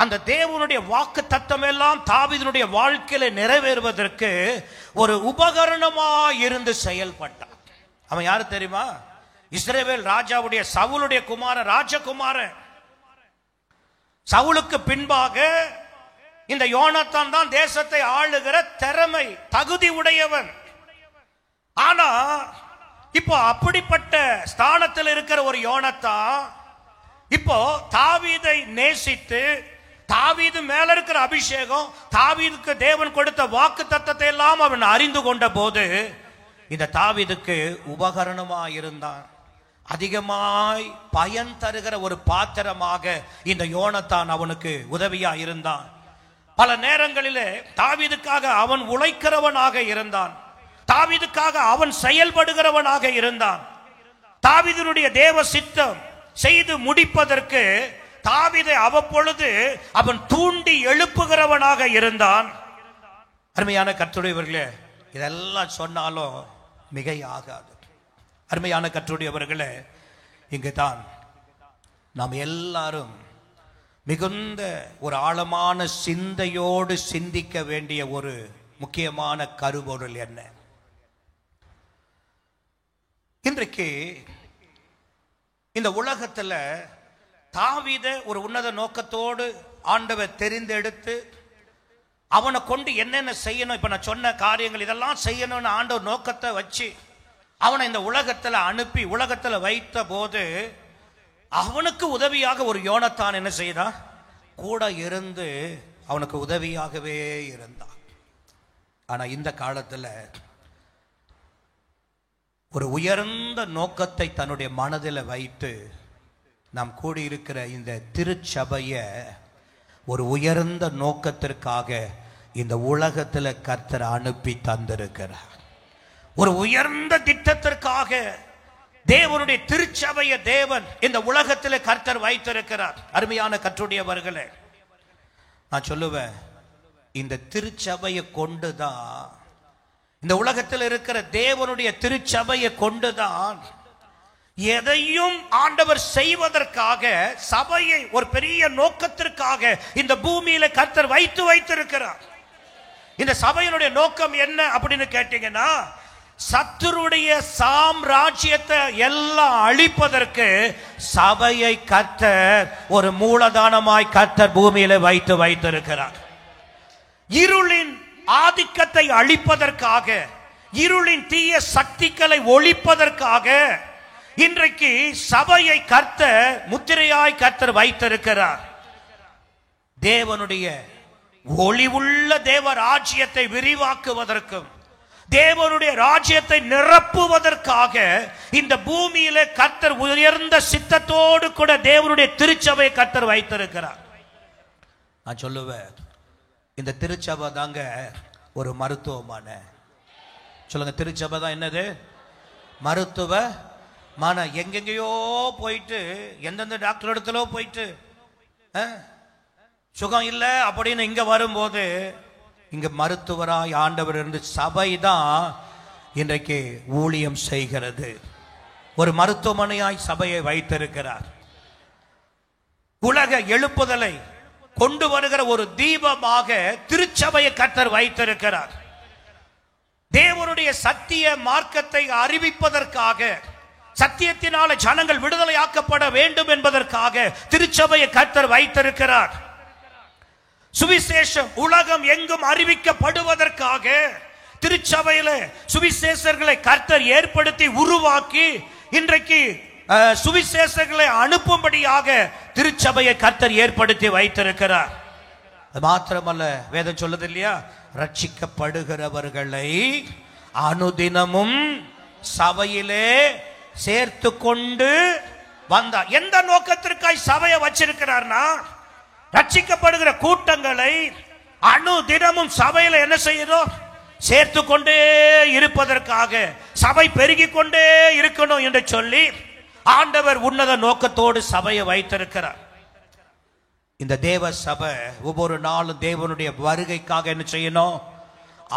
அந்த தேவனுடைய வாக்கு தத்தம் எல்லாம் தாவீதுடைய வாழ்க்கையில நிறைவேறுவதற்கு ஒரு உபகரணமாய் இருந்து செயல்பட்டான். அவன் யாரு தெரியுமா? இஸ்ரவேல் ராஜாவுடைய சவுலுடைய குமாரன், ராஜகுமாரன். சவுலுக்கு பின்பாக இந்த யோனத்தான் தான் தேசத்தை ஆளுகிற திறமை, தகுதி உடையவன். ஆனா இப்போ அப்படிப்பட்ட ஸ்தானத்தில் இருக்கிற ஒரு யோனத்தான் இப்போ தாவீதை நேசித்து, தாவீது மேல இருக்கிற அபிஷேகம், தாவீதுக்கு தேவன் கொடுத்த வாக்கு தத்தத்தை எல்லாம் அவன் அறிந்து கொண்ட போது இந்த தாவீதுக்கு உபகரணமாய் இருந்தான். அதிகமாய் பயன் தருகிற ஒரு பாத்திரமாக இந்த யோனத்தான் அவனுக்கு உதவியா இருந்தான். பல நேரங்களிலே தாவீதுக்காக அவன் உழைக்கிறவனாக இருந்தான், தாவீதுக்காக அவன் செயல்படுகிறவனாக இருந்தான். தாவீதுடைய தேவ சித்தம் செய்து முடிப்பதற்கு தாவீதை அவ்வப்பொழுது அவன் தூண்டி எழுப்புகிறவனாக இருந்தான். அருமையான கர்த்தருடையவர்களே, இதெல்லாம் சொன்னாலும் மிகையாகாது. அருமையான கர்த்தருடையவர்களே, இங்குதான் நாம் எல்லாரும் மிகுந்த ஒரு ஆழமான சிந்தையோடு சிந்திக்க வேண்டிய ஒரு முக்கியமான கருப்பொருள் என்ன? இன்றைக்கு இந்த உலகத்துல தாவீதை ஒரு உன்னத நோக்கத்தோடு ஆண்டவர் தெரிந்தெடுத்து அவனை கொண்டு என்னென்ன செய்யணும், இப்ப நான் சொன்ன காரியங்கள் இதெல்லாம் செய்யணும்னு ஆண்டவர் நோக்கத்தை வச்சு அவனை இந்த உலகத்துல அனுப்பி உலகத்துல வைத்த போது அவனுக்கு உதவியாக ஒரு யோனத்தான் என்ன செய்தான்? கூட இருந்து அவனுக்கு உதவியாகவே இருந்தான். ஆனா இந்த காலத்துல ஒரு உயர்ந்த நோக்கத்தை தன்னுடைய மனதில் வைத்து நாம் கூடியிருக்கிற இந்த திருச்சபைய ஒரு உயர்ந்த நோக்கத்திற்காக இந்த உலகத்தில் கர்த்தர் அனுப்பி தந்திருக்கிறார். ஒரு உயர்ந்த திட்டத்திற்காக தேவனுடைய திருச்சபைய தேவன் இந்த உலகத்தில் கர்த்தர் வைத்திருக்கிறார். அருமையான கர்த்தருடையவர்களே, நான் சொல்லுவேன், இந்த திருச்சபையை கொண்டுதான், இந்த உலகத்தில் இருக்கிற தேவனுடைய திருச்சபையை கொண்டுதான் எதையும் ஆண்டவர் செய்வதற்காக, சபையை ஒரு பெரிய நோக்கத்திற்காக இந்த பூமியில கர்த்தர் வைத்திருக்கிறார். இந்த சபையினுடைய நோக்கம் என்ன அப்படின்னு கேட்டீங்கன்னா, சத்துருடைய சாம்ராஜ்யத்தை எல்லாம் அழிப்பதற்கு சபையை கர்த்தர் ஒரு மூலதானமாய் கர்த்தர் பூமியில வைத்திருக்கிறார். இருளின் ஆதிக்கத்தை அழிப்பதற்காக, இருளின் தீய சக்திகளை ஒழிப்பதற்காக இன்றைக்கு சபையை கர்த்தர் முத்திரையாய் கர்த்தர் வைத்திருக்கிறார். தேவனுடைய ஒளிவுள்ள தேவ ராஜ்யத்தை விரிவாக்குவதற்கும் தேவனுடைய ராஜ்யத்தை நிரப்புவதற்காக இந்த பூமியில கர்த்தர் உயர்ந்த சித்தத்தோடு கூட தேவனுடைய திருச்சபையை கர்த்தர் வைத்திருக்கிறார். நான் சொல்லுவேன், இந்த திருச்சபை தாங்க ஒரு மருத்துவமனை. சொல்லுங்க, திருச்சபை தான் என்னது? மருத்துவ மன. எங்கெங்கயோ போயிட்டு, எந்தெந்த டாக்டர் இடத்துல போயிட்டு சுகம் இல்லை அப்படின்னு இங்க வரும்போது, இங்க மருத்துவராய் ஆண்டவர் இருந்து சபை தான் இன்றைக்கு ஊழியம் செய்கிறது. ஒரு மருத்துவமனையாய் சபையை வைத்திருக்கிறார். உலக எழுப்புதலை கொண்டு வருகிற ஒரு தீபமாக திருச்சபையை கர்த்தர் வைத்திருக்கிறார். தேவ தேவனுடைய சத்திய மார்க்கத்தை அறிவிப்பதற்காக, சத்தியத்தினால ஜனங்கள் விடுதலையாக்கப்பட வேண்டும் என்பதற்காக திருச்சபையை கர்த்தர் வைத்திருக்கிறார். சுவிசேஷம் உலகம் எங்கும் அறிவிக்கப்படுவதற்காக திருச்சபையில சுவிசேஷர்களை கர்த்தர் ஏற்படுத்தி உருவாக்கி இன்றைக்கு சுவிசேஷர்களை அனுப்பும்படியாக திருச்சபையை கர்த்தர் ஏற்படுத்தி வைத்திருக்கிறார். அது மாத்திரமல்ல, வேதம் சொல்லுது இல்லையா, ரட்சிக்கப்படுகிறவர்களை அனுதினமும் சபையிலே சேர்த்து கொண்டு வந்தார். எந்த நோக்கத்திற்காய் சபையை வச்சிருக்கிறார்னா, ரட்சிக்கப்படுகிற கூட்டங்களை அனுதினமும் சபையில என்ன செய்யணும், சேர்த்து கொண்டே இருப்பதற்காக, சபை பெருகிக் கொண்டே இருக்கணும் என்று சொல்லி ஆண்டவர் உன்னத நோக்கத்தோடு சபையை வைத்திருக்கிறார். இந்த தேவ சபை ஒவ்வொரு நாளும் தேவனுடைய வருகைக்காக என்ன செய்யணும்,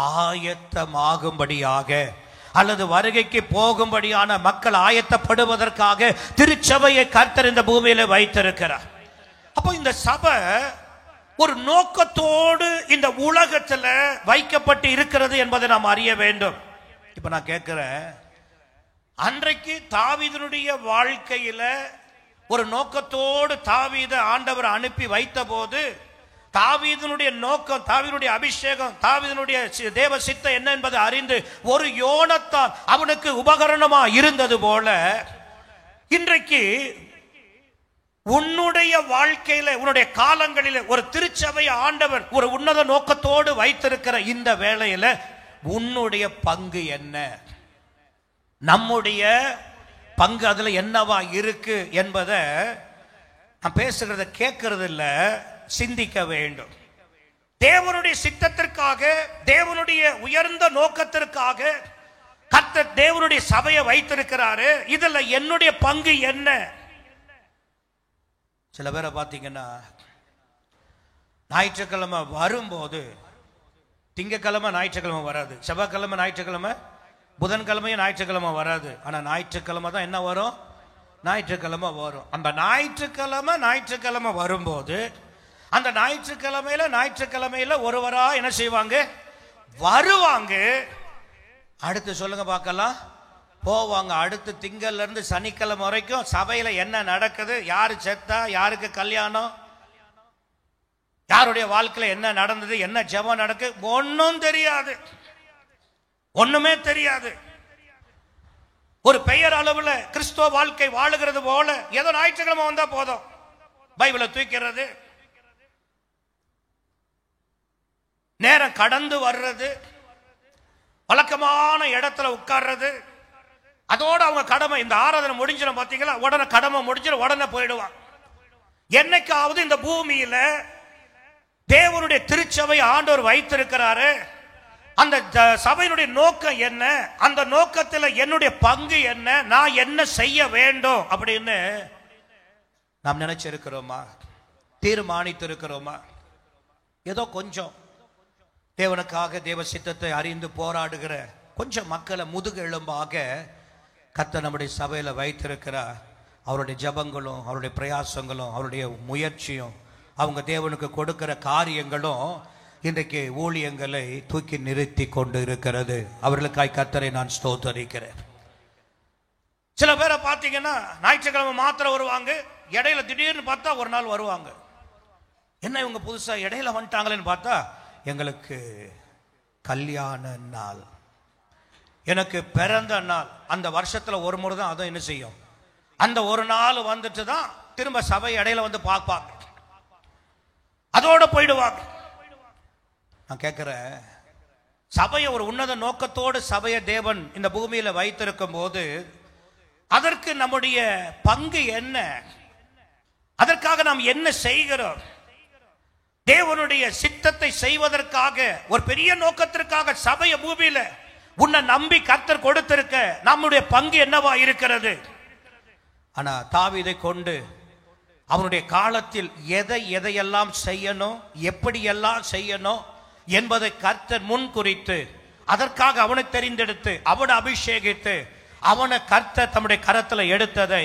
ஆயத்தமாகும்படியாக அல்லது வருகைக்கு போகும்படியான மக்கள் ஆயத்தப்படுவதற்காக திருச்சபையை கர்த்தர் இந்த பூமியில வைத்திருக்கிறார். அப்போ இந்த சபை ஒரு நோக்கத்தோடு இந்த உலகத்துல வைக்கப்பட்டு இருக்கிறது என்பதை நாம் அறிய வேண்டும். இப்ப நான் கேட்கிறேன், அன்றைக்கு தாவீதுனுடைய வாழ்க்கையில ஒரு நோக்கத்தோடு தாவீத ஆண்டவர் அனுப்பி வைத்த போது தாவீதுனுடைய நோக்கம், தாவீதுனுடைய அபிஷேகம், தாவீதுனுடைய தேவ சித்தம் என்ன என்பதை அறிந்து ஒரு யோனத்தான் அவனுக்கு உபகரணமா இருந்தது போல, இன்றைக்கு உன்னுடைய வாழ்க்கையில உன்னுடைய காலங்களில ஒரு திருச்சபை ஆண்டவர் ஒரு உன்னத நோக்கத்தோடு வைத்திருக்கிற இந்த வேளையில உன்னுடைய பங்கு என்ன, நம்முடைய பங்கு அதுல என்னவா இருக்கு என்பதை நான் பேசுகிறத கேட்கறது இல்ல, சிந்திக்க வேண்டும். தேவனுடைய சித்தத்திற்காக, தேவனுடைய உயர்ந்த நோக்கத்திற்காக கர்த்தர் தேவனுடைய சபையை வைத்திருக்கிறாரு. இதுல என்னுடைய பங்கு என்ன? சில பேரை பார்த்தீங்கன்னா ஞாயிற்றுக்கிழமை வரும்போது, திங்கக்கிழமை ஞாயிற்றுக்கிழமை வராது, செவ்வாய்க்கிழமை ஞாயிற்றுக்கிழமை, புதன்கிழமையும் ஞாயிற்றுக்கிழமை வராது, ஆனா ஞாயிற்றுக்கிழமை தான் என்ன வரும், ஞாயிற்றுக்கிழமை வரும். அந்த ஞாயிற்றுக்கிழமை வரும்போது அந்த ஞாயிற்றுக்கிழமையில ஒருவரா என்ன செய்வாங்க, வருவாங்க. அடுத்து சொல்லுங்க பார்க்கலாம், போவாங்க. அடுத்து திங்கள்ல இருந்து சனிக்கிழமை வரைக்கும் சபையில என்ன நடக்குது, யாரு செத்தா, யாருக்கு கல்யாணம், யாருடைய வாழ்க்கையில என்ன நடந்தது, என்ன ஜெபம் நடக்கு, ஒன்னும் தெரியாது, ஒண்ணுமே தெரியாது. ஒரு பெயர் அளவுல கிறிஸ்துவ வாழ்க்கை வாழுகிறது போல ஏதோ ஞாயிற்றுக்கிழமை வந்தா போதும், பைபிளை தூக்கிறது, நேரம் கடந்து வர்றது, வழக்கமான இடத்துல உட்கார்றது, அதோட அவங்க கடமை, இந்த ஆராதனை முடிஞ்சிடும் பாத்தீங்களா, உடனே கடமை முடிஞ்சிடும், உடனே போயிடுவாங்க. என்னைக்காவது இந்த பூமியில தேவனுடைய திருச்சபை ஆண்டவர் வைத்திருக்கிறாரு, அந்த சபையினுடைய நோக்கம் என்ன, அந்த நோக்கத்தில் என்னுடைய பங்கு என்ன, நான் என்ன செய்ய வேண்டும் அப்படின்னு நாம் நினைச்சிருக்கிறோமா, தீர்மானித்திருக்கிறோமா? ஏதோ கொஞ்சம் தேவனுக்காக தேவ சித்தத்தை அறிந்து போராடுகிற கொஞ்சம் மக்களை முதுகெலும்பாக கர்த்தர் நம்முடைய சபையில வைத்திருக்கிறார். அவருடைய ஜபங்களும் அவருடைய பிரயாசங்களும் அவருடைய முயற்சியும் அவங்க தேவனுக்கு கொடுக்கிற காரியங்களும் இன்றைக்கு ஊழியங்களை தூக்கி நிறுத்தி கொண்டு இருக்கிறது. அவர்களுக்காய் கர்த்தரை நான் ஸ்தோத்தரிக்கிறேன். சில பேரை பார்த்தீங்கன்னா ஞாயிற்றுக்கிழமை மாத்திரம் வருவாங்க, இடையில திடீர்னு பார்த்தா ஒரு நாள் வருவாங்க. என்ன இவங்க புதுசா இடையில வந்துட்டாங்களேன்னு பார்த்தா, எங்களுக்கு கல்யாண நாள், எனக்கு பிறந்த நாள், அந்த வருஷத்துல ஒரு முறை தான், அதை என்ன செய்யும், அந்த ஒரு நாள் வந்துட்டு தான் திரும்ப சபை இடையில வந்து பார்ப்பாங்க, அதோட போயிடுவாங்க. நான் கேட்கிறேன், சபையை ஒரு உன்னத நோக்கத்தோடு சபையை தேவன் இந்த பூமியில வைத்திருக்கும் போது அதற்கு நம்முடைய பங்கு என்ன, அதற்காக நாம் என்ன செய்கிறோம்? தேவனுடைய சித்தத்தை செய்வதற்காக ஒரு பெரிய நோக்கத்திற்காக சபையை பூமியில உன்னை நம்பி கர்த்தர் கொடுத்திருக்க நம்முடைய பங்கு என்னவா இருக்கிறது? ஆனா தாவீதை கொண்டு அவனுடைய காலத்தில் எதையெல்லாம் செய்யணும், எப்படியெல்லாம் செய்யணும் என்பதை கர்த்தர் முன் குறித்து அதற்காக அவனை தெரிந்தெடுத்து அவனை அபிஷேகித்து அவனை கர்த்தர் தம்முடைய கரத்துல எடுத்ததை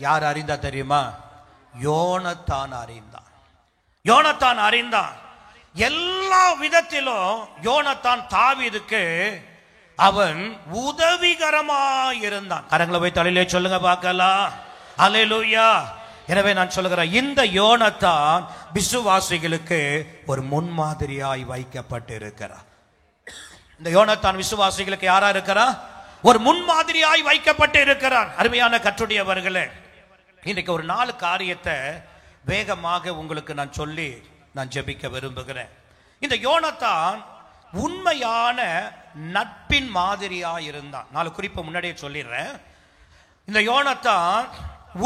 யார் அறிந்தா தெரியுமா? யோனத்தான் அறிந்தான். யோனத்தான் அறிந்தான். எல்லா விதத்திலும் யோனத்தான் தாவீதுக்கு அவன் உதவிகரமாயிருந்தான். கரங்களை போய் தலையிலே சொல்லுங்க பார்க்கலாம். அல்லேலூயா. எனவே நான் சொல்லுகிறேன், இந்த யோனத்தான் விசுவாசிகளுக்கு ஒரு முன்மாதிரியாய் வைக்கப்பட்டு இருக்கிறார். இந்த யோனத்தான் விசுவாசிகளுக்கு யாரா இருக்கிறா? ஒரு முன்மாதிரியாய் வைக்கப்பட்டு இருக்கிறார். அருமையான கர்த்தருடையவர்களே, இன்றைக்கு ஒரு 4 காரியத்தை வேகமாக உங்களுக்கு நான் சொல்லி நான் ஜெபிக்க விரும்புகிறேன். இந்த யோனத்தான் உண்மையான நட்பின் மாதிரியாய் இருந்தான். 4 குறிப்பை முன்னாடியே சொல்லிடுறேன். இந்த யோனத்தான்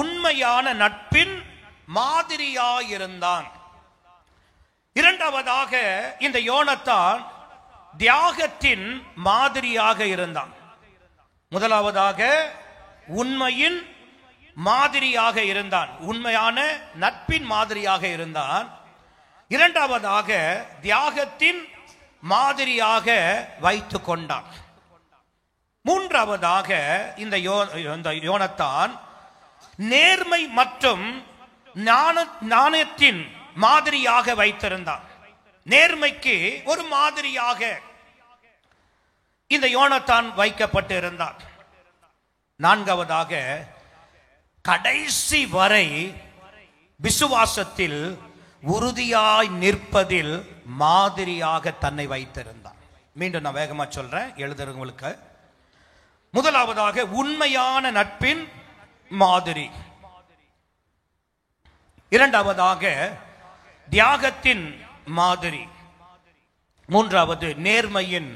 உண்மையான நட்பின் மாதிரியாய் இருந்தான். இரண்டாவதாக, இந்த யோனத்தான் தியாகத்தின் மாதிரியாக இருந்தான். முதலாவதாக உண்மையின் மாதிரியாக இருந்தான், உண்மையான நட்பின் மாதிரியாக இருந்தான். இரண்டாவதாக தியாகத்தின் மாதிரியாக வைத்துக் கொண்டான். மூன்றாவதாக இந்த யோனத்தான் நேர்மை மற்றும் ஞானத்தின் மாதிரியாக வைத்திருந்தான். நேர்மைக்கு ஒரு மாதிரியாக இந்த யோனத்தான் வைக்கப்பட்டு இருந்தான். நான்காவதாக கடைசி வரை விசுவாசத்தில் உறுதியாய் நிற்பதில் மாதிரியாக தன்னை வைத்திருந்தான். மீண்டும் நான் வேகமா சொல்றேன், எழுதுறவங்களுக்கு. முதலாவதாக உண்மையான நட்பின் மாதிரி. இரண்டாவதாக தியாகத்தின் மாதிரி. மூன்றாவது நேர்மையின்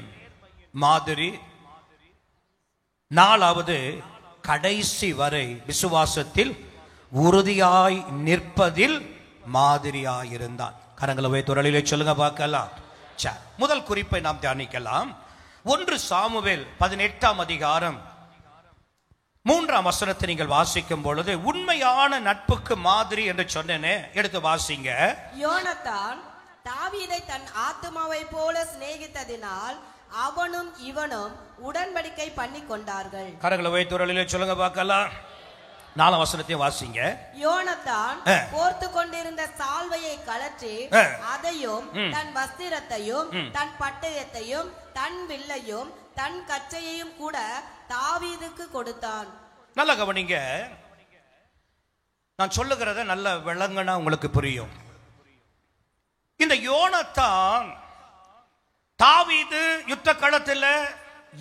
மாதிரி. நாலாவது கடைசி வரை விசுவாசத்தில் உறுதியாய் நிற்பதில் மாதிரியாயிருந்தான். கரங்களை வைத்து தொழிலே சொல்லுங்க பார்க்கலாம். முதல் குறிப்பை நாம் தியானிக்கலாம். 1 சாமுவேல் 18ஆம் அதிகாரம் 3ஆம் வசனத்தை நீங்கள் வாசிக்கும் பொழுது, உண்மையான நட்புக்கு மாதிரி என்று சொன்னேனே, எடுத்து வாசிங்க. யோனத்தான் தாவீதை தன் ஆத்துமாவை போல சிநேகித்ததினால் அவனும் இவனும் உடன்படிக்கை பண்ணி கொண்டார்கள். கரங்களை வைத்து தொழிலே சொல்லுங்க பார்க்கலாம். 4ஆம் வசனத்தையும் வாசிங்க. யோனத்தான் போர்த்து கொண்டிருந்த சால்வையை கழற்றி அதையும் தன் வஸ்திரத்தையும் தன் பட்டயத்தையும் தன் வில்லையும் தன் கச்சையையும் கூட தாவீதுக்கு கொடுத்தான். நல்ல கவனிங்க, நான் சொல்லுகிறத நல்ல விளங்குனா உங்களுக்கு புரியும். இந்த யோனத்தான் தாவீது யுத்த களத்தில்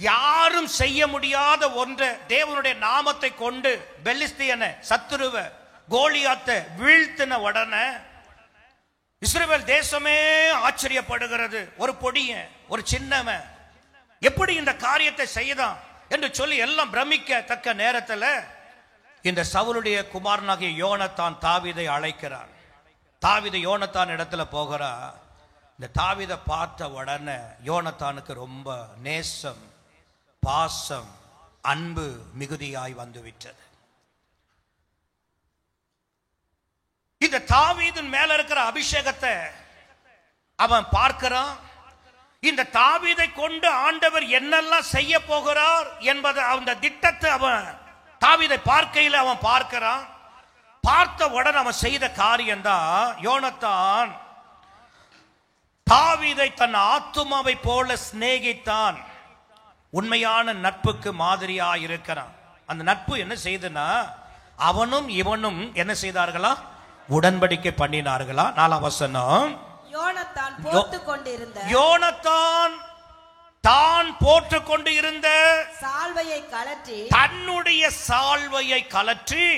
யாரும் செய்ய முடியாத ஒன்றை, தேவனுடைய நாமத்தை கொண்டு பெலிஸ்தியனை, சத்துருவ கோலியாத்தை வீழ்த்தின உடனே இஸ்ரவேல் தேசமே ஆச்சரியப்படுகிறது. ஒரு பொடியன், ஒரு சின்னவன் எப்படி இந்த காரியத்தை செய்தான் என்று சொல்லி எல்லாம் பிரமிக்கத்தக்க நேரத்தில் இந்த சவுலுடைய குமாரனாகிய யோனத்தான் தாவீதை அழைக்கிறான். தாவீது யோனத்தான் இடத்துல போகிறா. இந்த தாவீதை பார்த்த உடனே யோனத்தானுக்கு ரொம்ப நேசம், பாசம், அன்பு மிகுதியாய் வந்துவிட்டது. இந்த தாவீதின் மேல இருக்கிற அபிஷேகத்தை அவன் பார்க்கிறான். இந்த தாவீதை கொண்டு ஆண்டவர் என்னெல்லாம் செய்ய போகிறார் என்பதை, அந்த திட்டத்தை அவன் தாவீதை பார்க்கையில் அவன் பார்க்கிறான். பார்த்த உடனே அவன் செய்த காரியம் தான், யோனத்தான் தாவீதை தன் ஆத்துமாவை போல சிநேகித்தான். உண்மையான நட்புக்கு மாதிரியா இருக்கிறான். அந்த நட்பு என்ன செய்தனா, அவனும் இவனும் என்ன செய்தார்களா? உடன்படிக்கை பண்ணினார்களா. 4ஆம் வசனம். யோனத்தான் போர்த்து கொண்டிருந்த, யோனத்தான் தான் போட்டு கொண்டு இருந்த சால்வையை கழற்றி, தன்னுடைய சால்வையை கழற்றி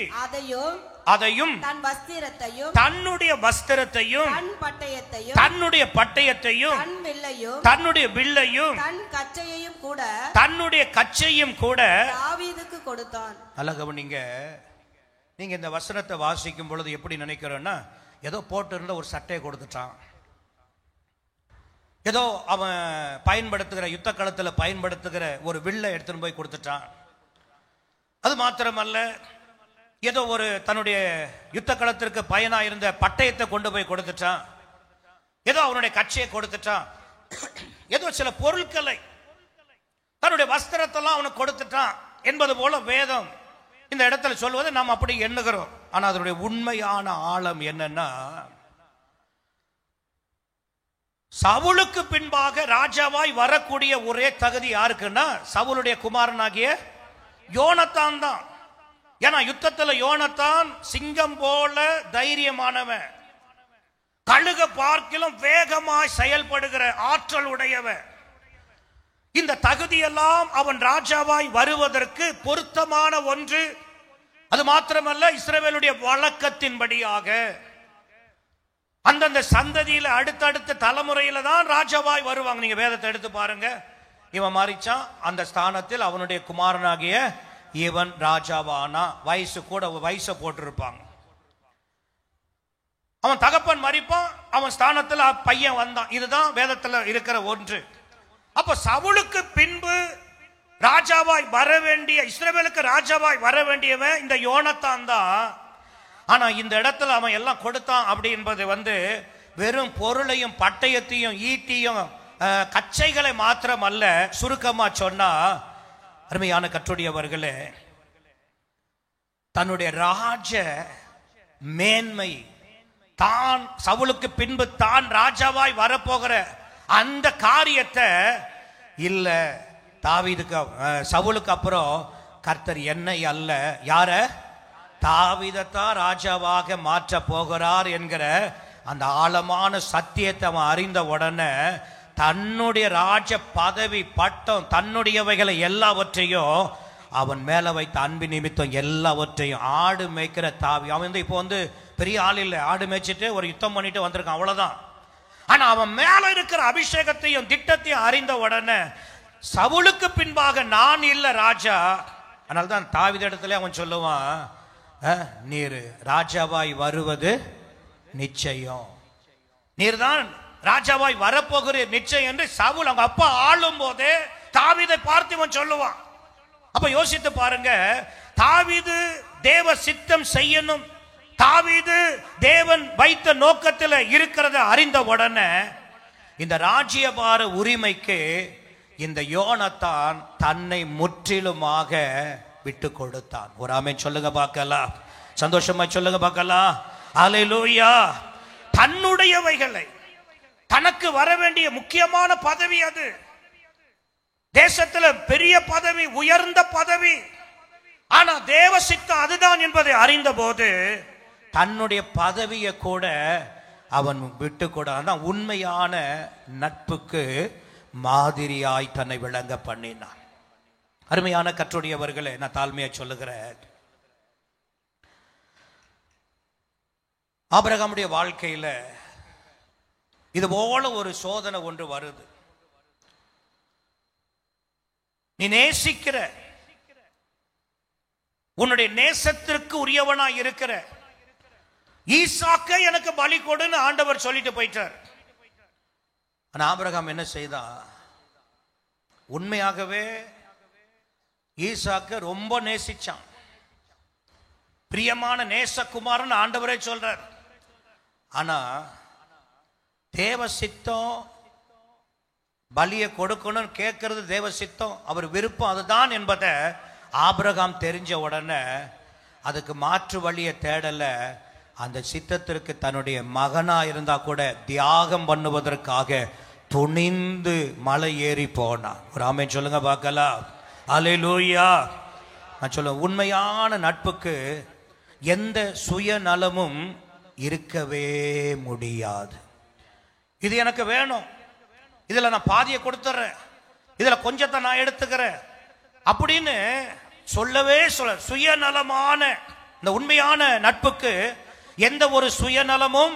அதையும் தன் வஸ்திரத்தையும் தன்னுடைய வஸ்திரத்தையும் தன் பட்டயத்தையும் தன்னுடைய பட்டயத்தையும் தன் வில்லையும் தன்னுடைய வில்லையும் தன் கச்சையையும் கூட தன்னுடைய கச்சையும் கூட தாவீதுக்கு கொடுத்தான். நல்ல கவனிங்க. நீங்க இந்த வசனத்தை வாசிக்கும் பொழுது எப்படி நினைக்கிறோன்னா, ஏதோ போட்டு இருந்த ஒரு சட்டையை கொடுத்துட்டான், ஏதோ அவன் பயன்படுத்துகிற யுத்த களத்தில் பயன்படுத்துகிற ஒரு வில்லை எடுத்துன்னு போய் கொடுத்துட்டான். அது மாத்திரமல்ல, ஏதோ ஒரு தன்னுடைய யுத்த களத்திற்கு பயனா இருந்த பட்டயத்தை கொண்டு போய் கொடுத்துட்டான், ஏதோ அவனுடைய கட்சியை கொடுத்துட்டான், ஏதோ சில பொருட்களை, தன்னுடைய வஸ்திரத்தெல்லாம் அவனுக்கு கொடுத்துட்டான் என்பது போல வேதம் இந்த இடத்துல சொல்வதை நாம் அப்படி எண்ணுகிறோம். ஆனா அதனுடைய உண்மையான ஆழம் என்னன்னா, சவுலுக்கு பின்பாக ராஜாவாய் வரக்கூடிய ஒரே தகுதி யாருக்குன்னா சவுலுடைய குமாரனாகிய யோனத்தான் தான். ஏன்னா யுத்தத்தில் யோனத்தான் சிங்கம் போல தைரியமானவன், கழுக பார்க்கிலும் வேகமாய் செயல்படுகிற ஆற்றல் உடையவன். இந்த தகுதியெல்லாம் அவன் ராஜாவாய் வருவதற்கு பொருத்தமான ஒன்று. அது மாத்திரமல்ல, இஸ்ரவேலுடைய வழக்கத்தின்படியாக அந்தந்த சந்ததியில அடுத்தடுத்த தலைமுறையில தான் ராஜாவாய் வருவாங்க. நீங்க வேதத்தை எடுத்து பாருங்க. இவன் மாறிச்சான், அந்த ஸ்தானத்தில் அவனுடைய குமாரனாகிய இவன் ராஜாவானா. வயசு கூட வயசை போட்டிருப்பாங்க. அவன் தகப்பன் மரிப்பான், அவன் ஸ்தானத்தில் பையன் வந்தான். இதுதான் வேதத்தில் இருக்கிற ஒன்று. அப்ப சவுலுக்கு பின்பு ராஜாவாய் வர வேண்டிய, இஸ்ரவேலுக்கு ராஜாவாய் வர வேண்டியவன் இந்த யோனத்தான் தான். ஆனா இந்த இடத்துல அவன் எல்லாம் கொடுத்தான் அப்படி என்பது வெறும் பொருளையும் பட்டயத்தையும் ஈட்டியும் கச்சைகளை மாத்திரம் அல்ல. சுருக்கமா சொன்னா, அருமையான கற்றுடையவர்களே, தன்னுடைய ராஜ மேன்மை, தான் சவுலுக்கு பின்பு தான் ராஜாவாய் வரப்போகிற அந்த காரியத்தை இல்ல, தாவீதுக்கு சவுலுக்கு அப்புறம் கர்த்தர் என்னை அல்ல, யார, தாவீதைத்தான் ராஜாவாக மாற்ற போகிறார் என்கிற அந்த ஆழமான சத்தியத்தை அவன் அறிந்த உடனே தன்னுடைய ராஜ பதவி பட்டம் தன்னுடையவைகளை எல்லாவற்றையும் அவன் மேல வைத்த அன்பு நிமித்தம் எல்லாவற்றையும், ஆடு மேய்க்கிற தாவி, அவன் இப்போ பெரிய ஆள் இல்லை, ஆடு மேய்ச்சிட்டு ஒரு யுத்தம் பண்ணிட்டு வந்திருக்கான், அவ்வளவுதான். ஆனா அவன் மேல இருக்கிற அபிஷேகத்தையும் திட்டத்தையும் அறிந்த உடனே சவுலுக்கு பின்பாக நான் இல்ல ராஜா. அதனால்தான் தாவீது இடத்துல அவன் சொல்லுவான், நீர் ராஜாவாய் வருவது நிச்சயம், நீர் தான் ராஜாவாய் வரப்போகிற நிச்சயம் என்று சவுல் அவங்க அப்பா ஆளும் போதே தாவீதை பார்த்து இவன் சொல்லுவான். அப்ப யோசித்து பாருங்க, தாவீது தேவ சித்தம் செய்யணும், தாவீது தேவன் வைத்த நோக்கத்தில் இருக்கிறத அறிந்த உடனே இந்த ராஜ்யபார உரிமைக்கு இந்த யோனத்தான் தன்னை முற்றிலுமாக விட்டு கொடுத்தான். ஒரு ஆமென் சொல்லுங்க பார்க்கலாம், சந்தோஷமா சொல்லுங்க பார்க்கலாம். அல்லேலூயா. தன்னுடையவைகளை, தனக்கு வர வேண்டிய முக்கியமான பதவி, அது தேசத்துல பெரிய பதவி, உயர்ந்த பதவி, ஆனா தேவ சித்தம் அதுதான் என்பதை அறிந்த போது தன்னுடைய பதவியை கூட அவன் விட்டு கூட உண்மையான நட்புக்கு மாதிரியாய் தன்னை விளங்க பண்ணினான். அருமையான கற்றுடையவர்களே, நான் தாழ்மையா சொல்லுகிறேன், ஆபிரகாமுடைய வாழ்க்கையில இது போல ஒரு சோதனை ஒன்று வருது. நீ நேசிக்கிற, உன்னுடைய நேசத்திற்கு உரியவனாய் இருக்கிற ஈசாக்க எனக்கு பலி கொடுன்னு ஆண்டவர் சொல்லிட்டு போயிட்டார். ஆனா ஆபிரகாம் என்ன செய்தான்? உண்மையாகவே ஈசாக்க ரொம்ப நேசிச்சான். பிரியமான நேசகுமாரன் ஆண்டவரே சொல்றார். ஆனா தேவ சித்தம், பலியை கொடுக்கணும் கேட்கறது தேவ சித்தம், அவர் விருப்பம் அதுதான் என்பதை ஆபிரகாம் தெரிஞ்ச உடனே அதுக்கு மாற்று வழியை தேடல. அந்த சித்தத்திற்கு தன்னுடைய மகனா இருந்தா கூட தியாகம் பண்ணுவதற்காக துணிந்து மலை ஏறி போனான். ஒரு ஆமென் சொல்லுங்க பார்க்கலாம். அல்லேலூயா. நான் சொல்ல, உண்மையான நட்புக்கு எந்த சுயநலமும் இருக்கவே முடியாது. இது எனக்கு வேணும், இதுல நான் பாதியை கொடுத்துறேன், இதுல கொஞ்சத்தை நான் எடுத்துக்கிறேன் அப்படின்னு சொல்லவே சொல்ல. சுயநலமான இந்த உண்மையான நட்புக்கு எந்த ஒரு சுயநலமும்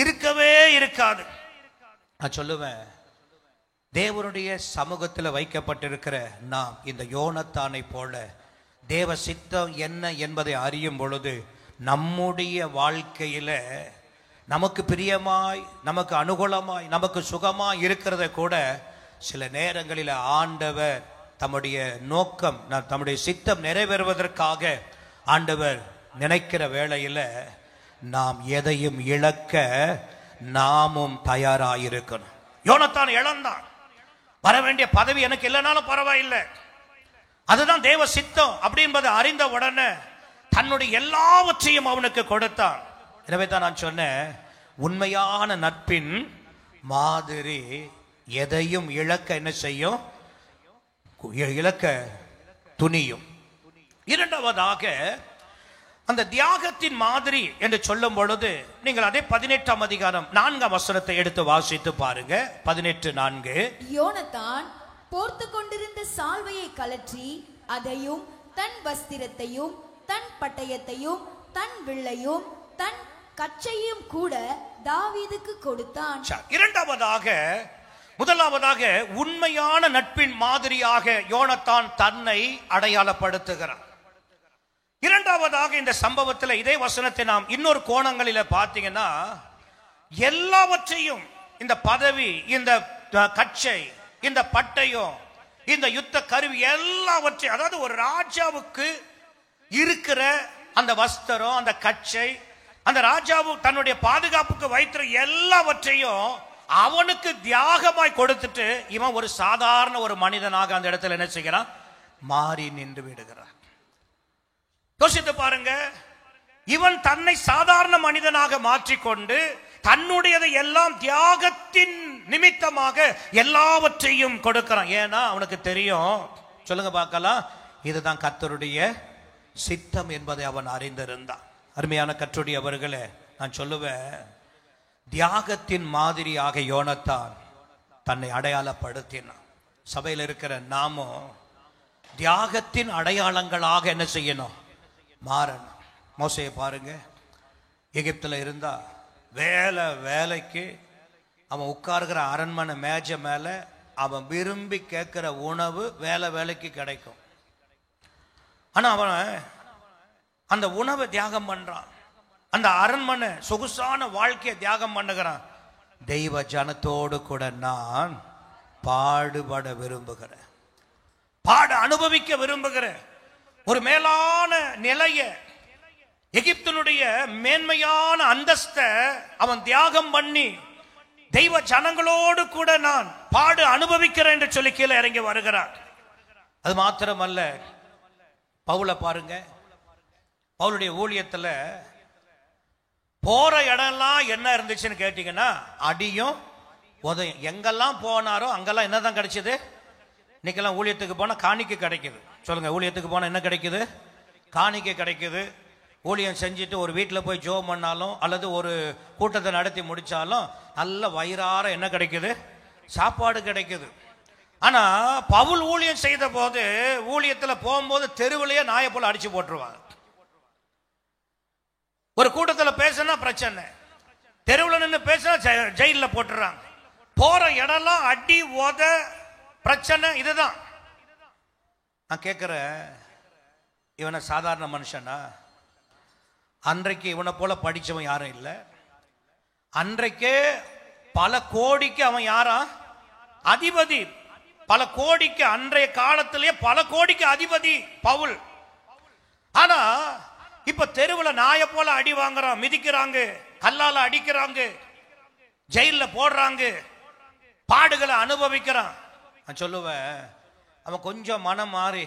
இருக்கவே இருக்காது. நான் சொல்லுவேன், தேவனுடைய சமூகத்தில் வைக்கப்பட்டிருக்கிற நாம் இந்த யோனத்தானை போல தேவ சித்தம் என்ன என்பதை அறியும் பொழுது நம்முடைய வாழ்க்கையில நமக்கு பிரியமாய், நமக்கு அனுகூலமாய், நமக்கு சுகமாய் இருக்கிறத கூட சில நேரங்களில் ஆண்டவர் தம்முடைய நோக்கம், தம்முடைய சித்தம் நிறைவேறுவதற்காக ஆண்டவர் நினைக்கிற வேளையில நாம் எதையும் இழக்க நாமும் தயாராயிருக்கணும். யோனத்தான் இழந்தான். வர வேண்டிய பதவி எனக்கு இல்லைனாலும் பரவாயில்லை, அதுதான் தேவ சித்தம் அப்படி என்பதை அறிந்த உடனே தன்னுடைய எல்லாவற்றையும் அவனுக்கு கொடுத்தான். எனவே தான் நான் சொன்னேன், உண்மையான நட்பின் மாதிரி எதையும் இழக்க என்ன செய்யும்? இழக்க துணியும். இரண்டாவதாக அந்த தியாகத்தின் மாதிரி என்று சொல்லும் பொழுது நீங்கள் அதே 18ஆம் அதிகாரம் 4ஆம் வசனத்தை எடுத்து வாசித்து பாருங்க. 18:4. யோனத்தான் போர்த்து கொண்டிருந்த சால்வையை கலற்றி அதையும் தன் வஸ்திரத்தையும் தன் பட்டயத்தையும் தன் வில்லையும் தன் கச்சையும் கூட தாவீதுக்கு கொடுத்தான். முதலாவதாக உண்மையான நட்பின் மாதிரியாக யோனத்தான் தன்னை அடையாளப்படுத்துகிறார். இரண்டாவதாக இந்த சம்பவத்தில் இதே வசனத்தை நாம் இன்னொரு கோணங்களில பார்த்தீங்கன்னா, எல்லாவற்றையும் இந்த பதவி, இந்த கச்சை, இந்த பட்டயம், இந்த யுத்த கருவி எல்லாவற்றையும், அதாவது ஒரு ராஜாவுக்கு இருக்கிற அந்த வஸ்திரம், அந்த கச்சை, அந்த ராஜாவு தன்னுடைய பாதுகாப்புக்கு வைத்திரு எல்லாவற்றையும் அவனுக்கு தியாகமாய் கொடுத்துட்டு இவன் ஒரு சாதாரண ஒரு மனிதனாக அந்த இடத்துல என்ன செய்கிறான்? மாறி நின்று விடுகிறான். யோசித்து பாருங்க, இவன் தன்னை சாதாரண மனிதனாக மாற்றிக்கொண்டு தன்னுடையதை எல்லாம் தியாகத்தின் நிமித்தமாக எல்லாவற்றையும் கொடுக்கிறான். ஏன்னா அவனுக்கு தெரியும், சொல்லுங்க பார்க்கலாம், இதுதான் கர்த்தருடைய சித்தம் என்பதை அவன் அறிந்திருந்தான். அருமையான கர்த்தருடையவர்களே, நான் சொல்லுவேன், தியாகத்தின் மாதிரியாக யோனத்தான் தன்னை அடையாளப்படுத்தினான். சபையில் இருக்கிற நாமும் தியாகத்தின் அடையாளங்களாக என்ன செய்யணும்? மாறணும். மோசேயை பாருங்க, எகிப்தில் இருந்தா வேலைக்கு அவன் உட்கார்கிற அரண்மனை மேஜ மேல அவன் விரும்பி கேட்கிற உணவு வேலைக்கு கிடைக்கும். ஆனா அவன் அந்த உணவை தியாகம் பண்றான், அந்த அரண்மனை சொகுசான வாழ்க்கையை தியாகம் பண்ணுகிறான். தெய்வ ஜனத்தோடு கூட நான் பாடுபட விரும்புகிறேன், பாட அனுபவிக்க விரும்புகிறேன். ஒரு மேலான நிலைய, எகிப்தினுடைய மேன்மையான அந்தஸ்த அவன் தியாகம் பண்ணி தெய்வ ஜனங்களோடு கூட நான் பாடு அனுபவிக்கிறேன் என்று சொல்லி கீழே இறங்கி வருகிறார். அது மாத்திரமல்ல, பவுலை பாருங்க, பவுலுடைய ஊழியத்துல போற இடம்லாம் என்ன இருந்துச்சுன்னு கேட்டீங்கன்னா, அடியும் உதயம். எங்கெல்லாம் போனாரோ அங்கெல்லாம் என்னதான் கிடைச்சது? இன்னைக்கெல்லாம் ஊழியத்துக்கு போனா காணிக்கை கிடைக்குது. சொல்லுங்க, ஊழியத்துக்கு போனா என்ன கிடைக்குது? காணிக்கை கிடைக்குது. ஊழியம் செஞ்சுட்டு ஒரு வீட்டில் போய் ஜோம் பண்ணாலும் அல்லது ஒரு கூட்டத்தை நடத்தி முடிச்சாலும் நல்ல வயிறார என்ன கிடைக்குது? சாப்பாடு கிடைக்குது. ஆனா பவுல் ஊழியம் செய்த போது, ஊழியத்தில் போகும்போது தெருவிலேயே நாயை போல அடிச்சு போட்டுருவாங்க. ஒரு கூட்டத்தில் பேசினா பிரச்சனை, தெருவில் நின்று பேசினா ஜெயிலில் போட்டுறாங்க. போற இடம்லாம் அடி உத பிரச்சனை. இதுதான் நான் கேட்கிறேன், இவனை சாதாரண மனுஷனா? அன்றைக்கு இவனை போல படிச்சவன் யாரும் இல்லை. அன்றைக்கே பல கோடிக்கு அவன் யாரா? அதிபதி. பல கோடிக்கு, அன்றைய காலத்திலேயே பல கோடிக்கு அதிபதி பவுல். ஆனா இப்ப தெருவில் நாயை போல அடி வாங்குறான், மிதிக்கிறாங்க, கல்லால அடிக்கிறாங்க, ஜெயில போடுறாங்க, பாடுகளை அனுபவிக்கிறான். நான் சொல்லுவேன், அவன் கொஞ்சம் மனம் மாறி,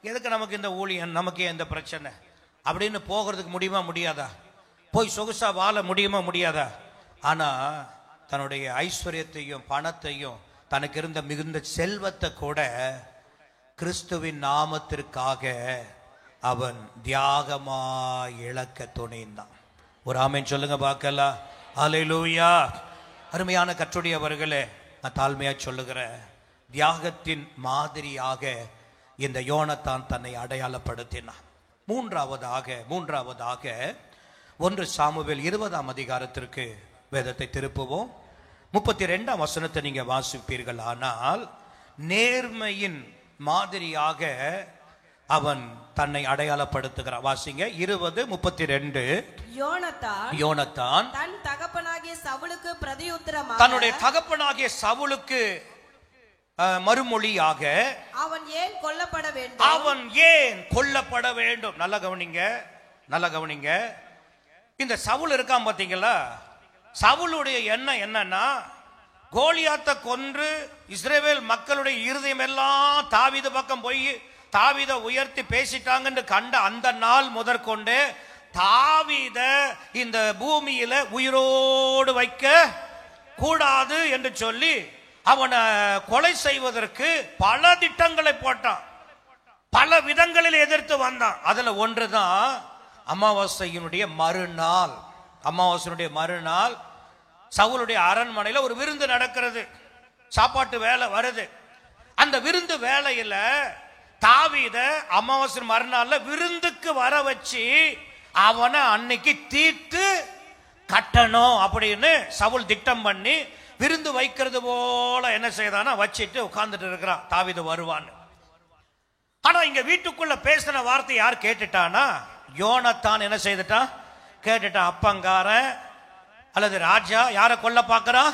எதுக்கு நமக்கு இந்த ஊழியம், நமக்கு இந்த பிரச்சனை அப்படின்னு போகிறதுக்கு முடியுமா? முடியாதா? போய் சொகுசா வாழ முடியுமா? முடியாதா? ஆனா தன்னுடைய ஐஸ்வர்யத்தையும் பணத்தையும் தனக்கு இருந்த மிகுந்த செல்வத்தை கூட கிறிஸ்துவின் நாமத்திற்காக அவன் தியாகமாய் இழக்க துணிந்தான். ஒரு ஆமென் சொல்லுங்க பார்க்கலாம். அல்லேலூயா. அருமையான கர்த்தருடையவர்களே, நான் தாழ்மையா சொல்லுகிறேன், தியாகத்தின் மாதிரியாக இந்த யோனத்தான் தன்னை அடையாளப்படுத்தினான். மூன்றாவதாக 1 சாமுவேல் 20ஆம் அதிகாரத்திற்கு வேதத்தை திருப்புவோம். 32ஆம் வசனத்தை நீங்க வாசிப்பீர்கள். ஆனால் நேர்மையின் மாதிரியாக அவன் தன்னை அடையாளப்படுத்துகிறான். வாசிங்க 20:32. யோனத்தான் தன் தகப்பனாகிய சவுலுக்கு பிரதியுத்தரமாக, தன்னுடைய தகப்பனாகிய சவுலுக்கு மறுமொழியாக, அவன் ஏன் கொல்லப்பட வேண்டும், அவன் ஏன் கொல்லப்பட வேண்டும். நல்ல கவனிங்க, நல்ல கவனிங்க. இந்த சவுல் இருக்கான் பாத்தீங்களா, சவுலுடைய எண்ணம் என்னன்னா, கோலியாத்தை கொன்று இஸ்ரவேல் மக்களுடைய இருதயம் எல்லாம் தாவீது பக்கம் போய் தாவீதை உயர்த்தி பேசிட்டாங்கன்னு கண்ட அந்த நாள் முதற்கொண்டு தாவீதை இந்த பூமியில உயிரோடு வைக்க கூடாது என்று சொல்லி அவனை கொலை செய்வதற்கு பல திட்டங்களை போட்டான், பல விதங்களில் எதிர்த்து வந்தான். அதுல ஒன்றுதான் அமாவாசையினுடைய மறுநாள். அமாவாசையினுடைய மறுநாள் சவுலுடைய அரண்மனையில ஒரு விருந்து நடக்கிறது, சாப்பாட்டு வேலை வருது. அந்த விருந்து வேலையில தாவீத அமாவாசை மறுநாள்ல விருந்துக்கு வர வச்சு அவனை அன்னைக்கு தீர்த்து கட்டணும் அப்படின்னு சவுல் திட்டம் பண்ணி விருந்து வைக்கிறது போல என்ன செய்தானா வச்சிட்டு உட்கார்ந்துட்டு இருக்கிறான், தாவீது வருவான்னு. ஆனா இங்க வீட்டுக்குள்ள பேசின வார்த்தை யார் கேட்டுட்டானா, யோனத்தான் என்ன செய்துட்டான், கேட்டுட்டான். அப்பங்காரன் அல்லது ராஜா யார கொல்ல பார்க்கறான்,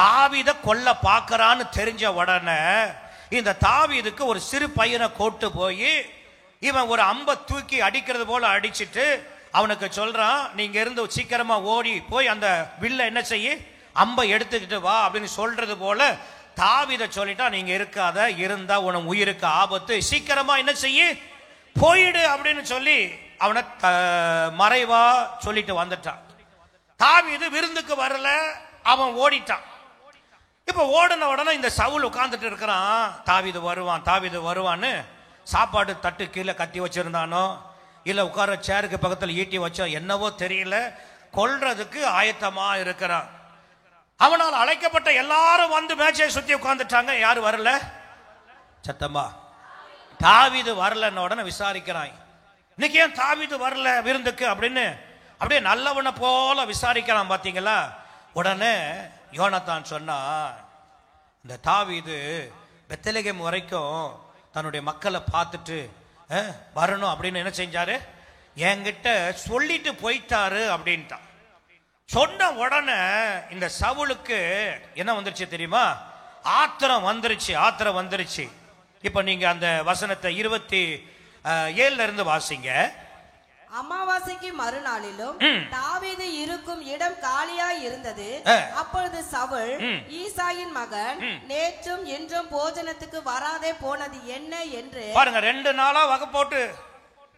தாவீத கொல்ல பார்க்கறான்னு தெரிஞ்ச உடனே இந்த தாவீதுக்கு ஒரு சிறு பையனை கூட்டு போய் இவன் ஒரு அம்பை தூக்கி அடிக்கிறது போல அடிச்சிட்டு அவனுக்கு சொல்றான், நீங்க இருந்து சீக்கிரமா ஓடி போய் அந்த வில்ல என்ன செய்ய, அம்பை எடுத்துக்கிட்டு வா அப்படின்னு சொல்றது போல தாவீத சொல்லிட்டா, நீங்க இருக்காத, இருந்தா உனக்கு உயிருக்கு ஆபத்து, சீக்கிரமா என்ன செய்ய போயிடு அப்படின்னு சொல்லி அவனை மறைவா சொல்லிட்டு வந்துட்டான். தாவீது விருந்துக்கு வரல, அவன் ஓடிட்டான். இப்ப ஓடின உடனே இந்த சவுல் உட்கார்ந்துட்டு இருக்கிறான், தாவீது வருவான் தாவீது வருவான்னு சாப்பாடு தட்டு கீழே கட்டி வச்சிருந்தானோ இல்ல உட்கார சேருக்கு பக்கத்தில் ஈட்டி வச்சோ என்னவோ தெரியல, கொல்றதுக்கு ஆயத்தமா இருக்கிறான். அவனால் அழைக்கப்பட்ட எல்லாரும் வந்து மேட்சை சுத்தி உட்கார்ந்துட்டாங்க, யாரு வரல, சத்தமா தாவீது வரலன்னு உடனே விசாரிக்கிறான், இன்னைக்கு ஏன் தாவீது வரல விருந்துக்கு அப்படின்னு அப்படியே நல்லவனை போல விசாரிக்கிறான் பாத்தீங்களா. உடனே யோனத்தான் சொன்னா, இந்த தாவீது பெத்லகேம் வரைக்கும் தன்னுடைய மக்களை பார்த்துட்டு வரணும் அப்படின்னு என்ன செஞ்சாரு, என்கிட்ட சொல்லிட்டு போயிட்டாரு அப்படின்ட்டான். சொன்ன உடனே இந்த சவுலுக்கு என்ன வந்துருச்சு தெரியுமா, ஆத்திரம் வந்துருச்சு. இப்ப நீங்க அந்த வசனத்தை 27 இருந்து வாசிங்க. அமாவாசைக்கு மறுநாளிலும் தாவீது இருக்கும் இடம் காலியாய் இருந்தது. அப்பொழுது சவுல், ஈசாயின் மகன் நேற்றும் இன்றும் போஜனத்துக்கு வராதே போனது என்ன என்று பாருங்க. 2 நாளா வகைப்போட்டு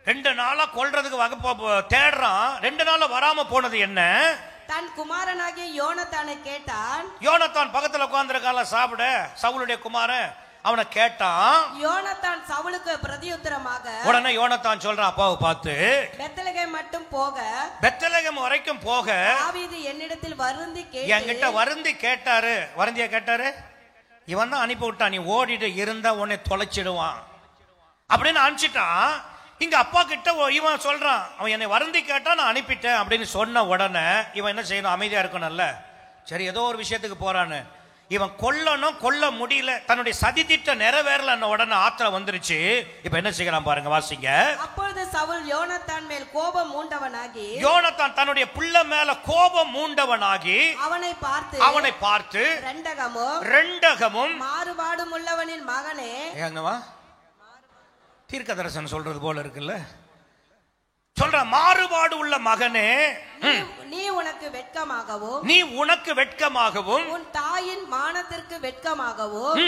2 நாளா கொல்றதுக்கு வகை தேடுறான், 2 நாளா வராம போனது என்ன. தன் குமாரனாகிய யோனத்தானை கேட்டான். யோனத்தான் பக்கத்துல உட்கார்ந்திருக்கால சாப்பிட, சவுலுடைய குமாரன், அவனை கேட்டான். யோனத்தான் சவுலுக்கு பிரதியுத்தரமாக, உடனே யோனத்தான் சொல்றான் அப்பாவை பார்த்து, பெத்லகேம் மட்டும் போக, பெத்லகேம் வரைக்கும் போக தாவீது என்னிடத்தில் வருந்தி என்கிட்ட வருந்தி கேட்டாரு. வருந்தியா கேட்டாரு, இவன் தான் அனுப்பி விட்டான், நீ ஓடிட்டு இருந்தா உன்னை தொலைச்சிடுவான் அப்படின்னு அனுப்பிச்சிட்டான். இங்க அப்பா கிட்ட இவன் சொல்றான், அவன் என்னை வருந்தி கேட்டா நான் அனுப்பிட்டேன் அப்படின்னு சொன்ன உடனே இவன் என்ன செய்யணும், அமைதியா இருக்கணும்ல. சரி, ஏதோ ஒரு விஷயத்துக்கு போறான்னு இவன் கொல்ல முடியல, தன்னுடைய சதி திட்டம் நிறைவேறல உடனே ஆத்திரம் வந்துருச்சு. இப்ப என்ன செய்யலாம் பாருங்க, வாசிங்க. அப்பொழுது சவுல் யோனத்தான் மேல் கோபம் மூண்டவனாகி, யோனத்தான் தன்னுடைய பிள்ளை மேல கோபம் மூண்டவனாகி அவனை பார்த்து ரெண்டகமும் மாறுபாடும் உள்ளவனின் மகனே, ஏங்கவா தீர்க்க தரிசனம் சொல்றது போல இருக்குல்ல, சொல்ற மாறுபாடு உள்ள மகனே, நீ உனக்கு வெட்கமாகவும் உன் தாயின் மானத்திற்கு வெட்கமாகவும்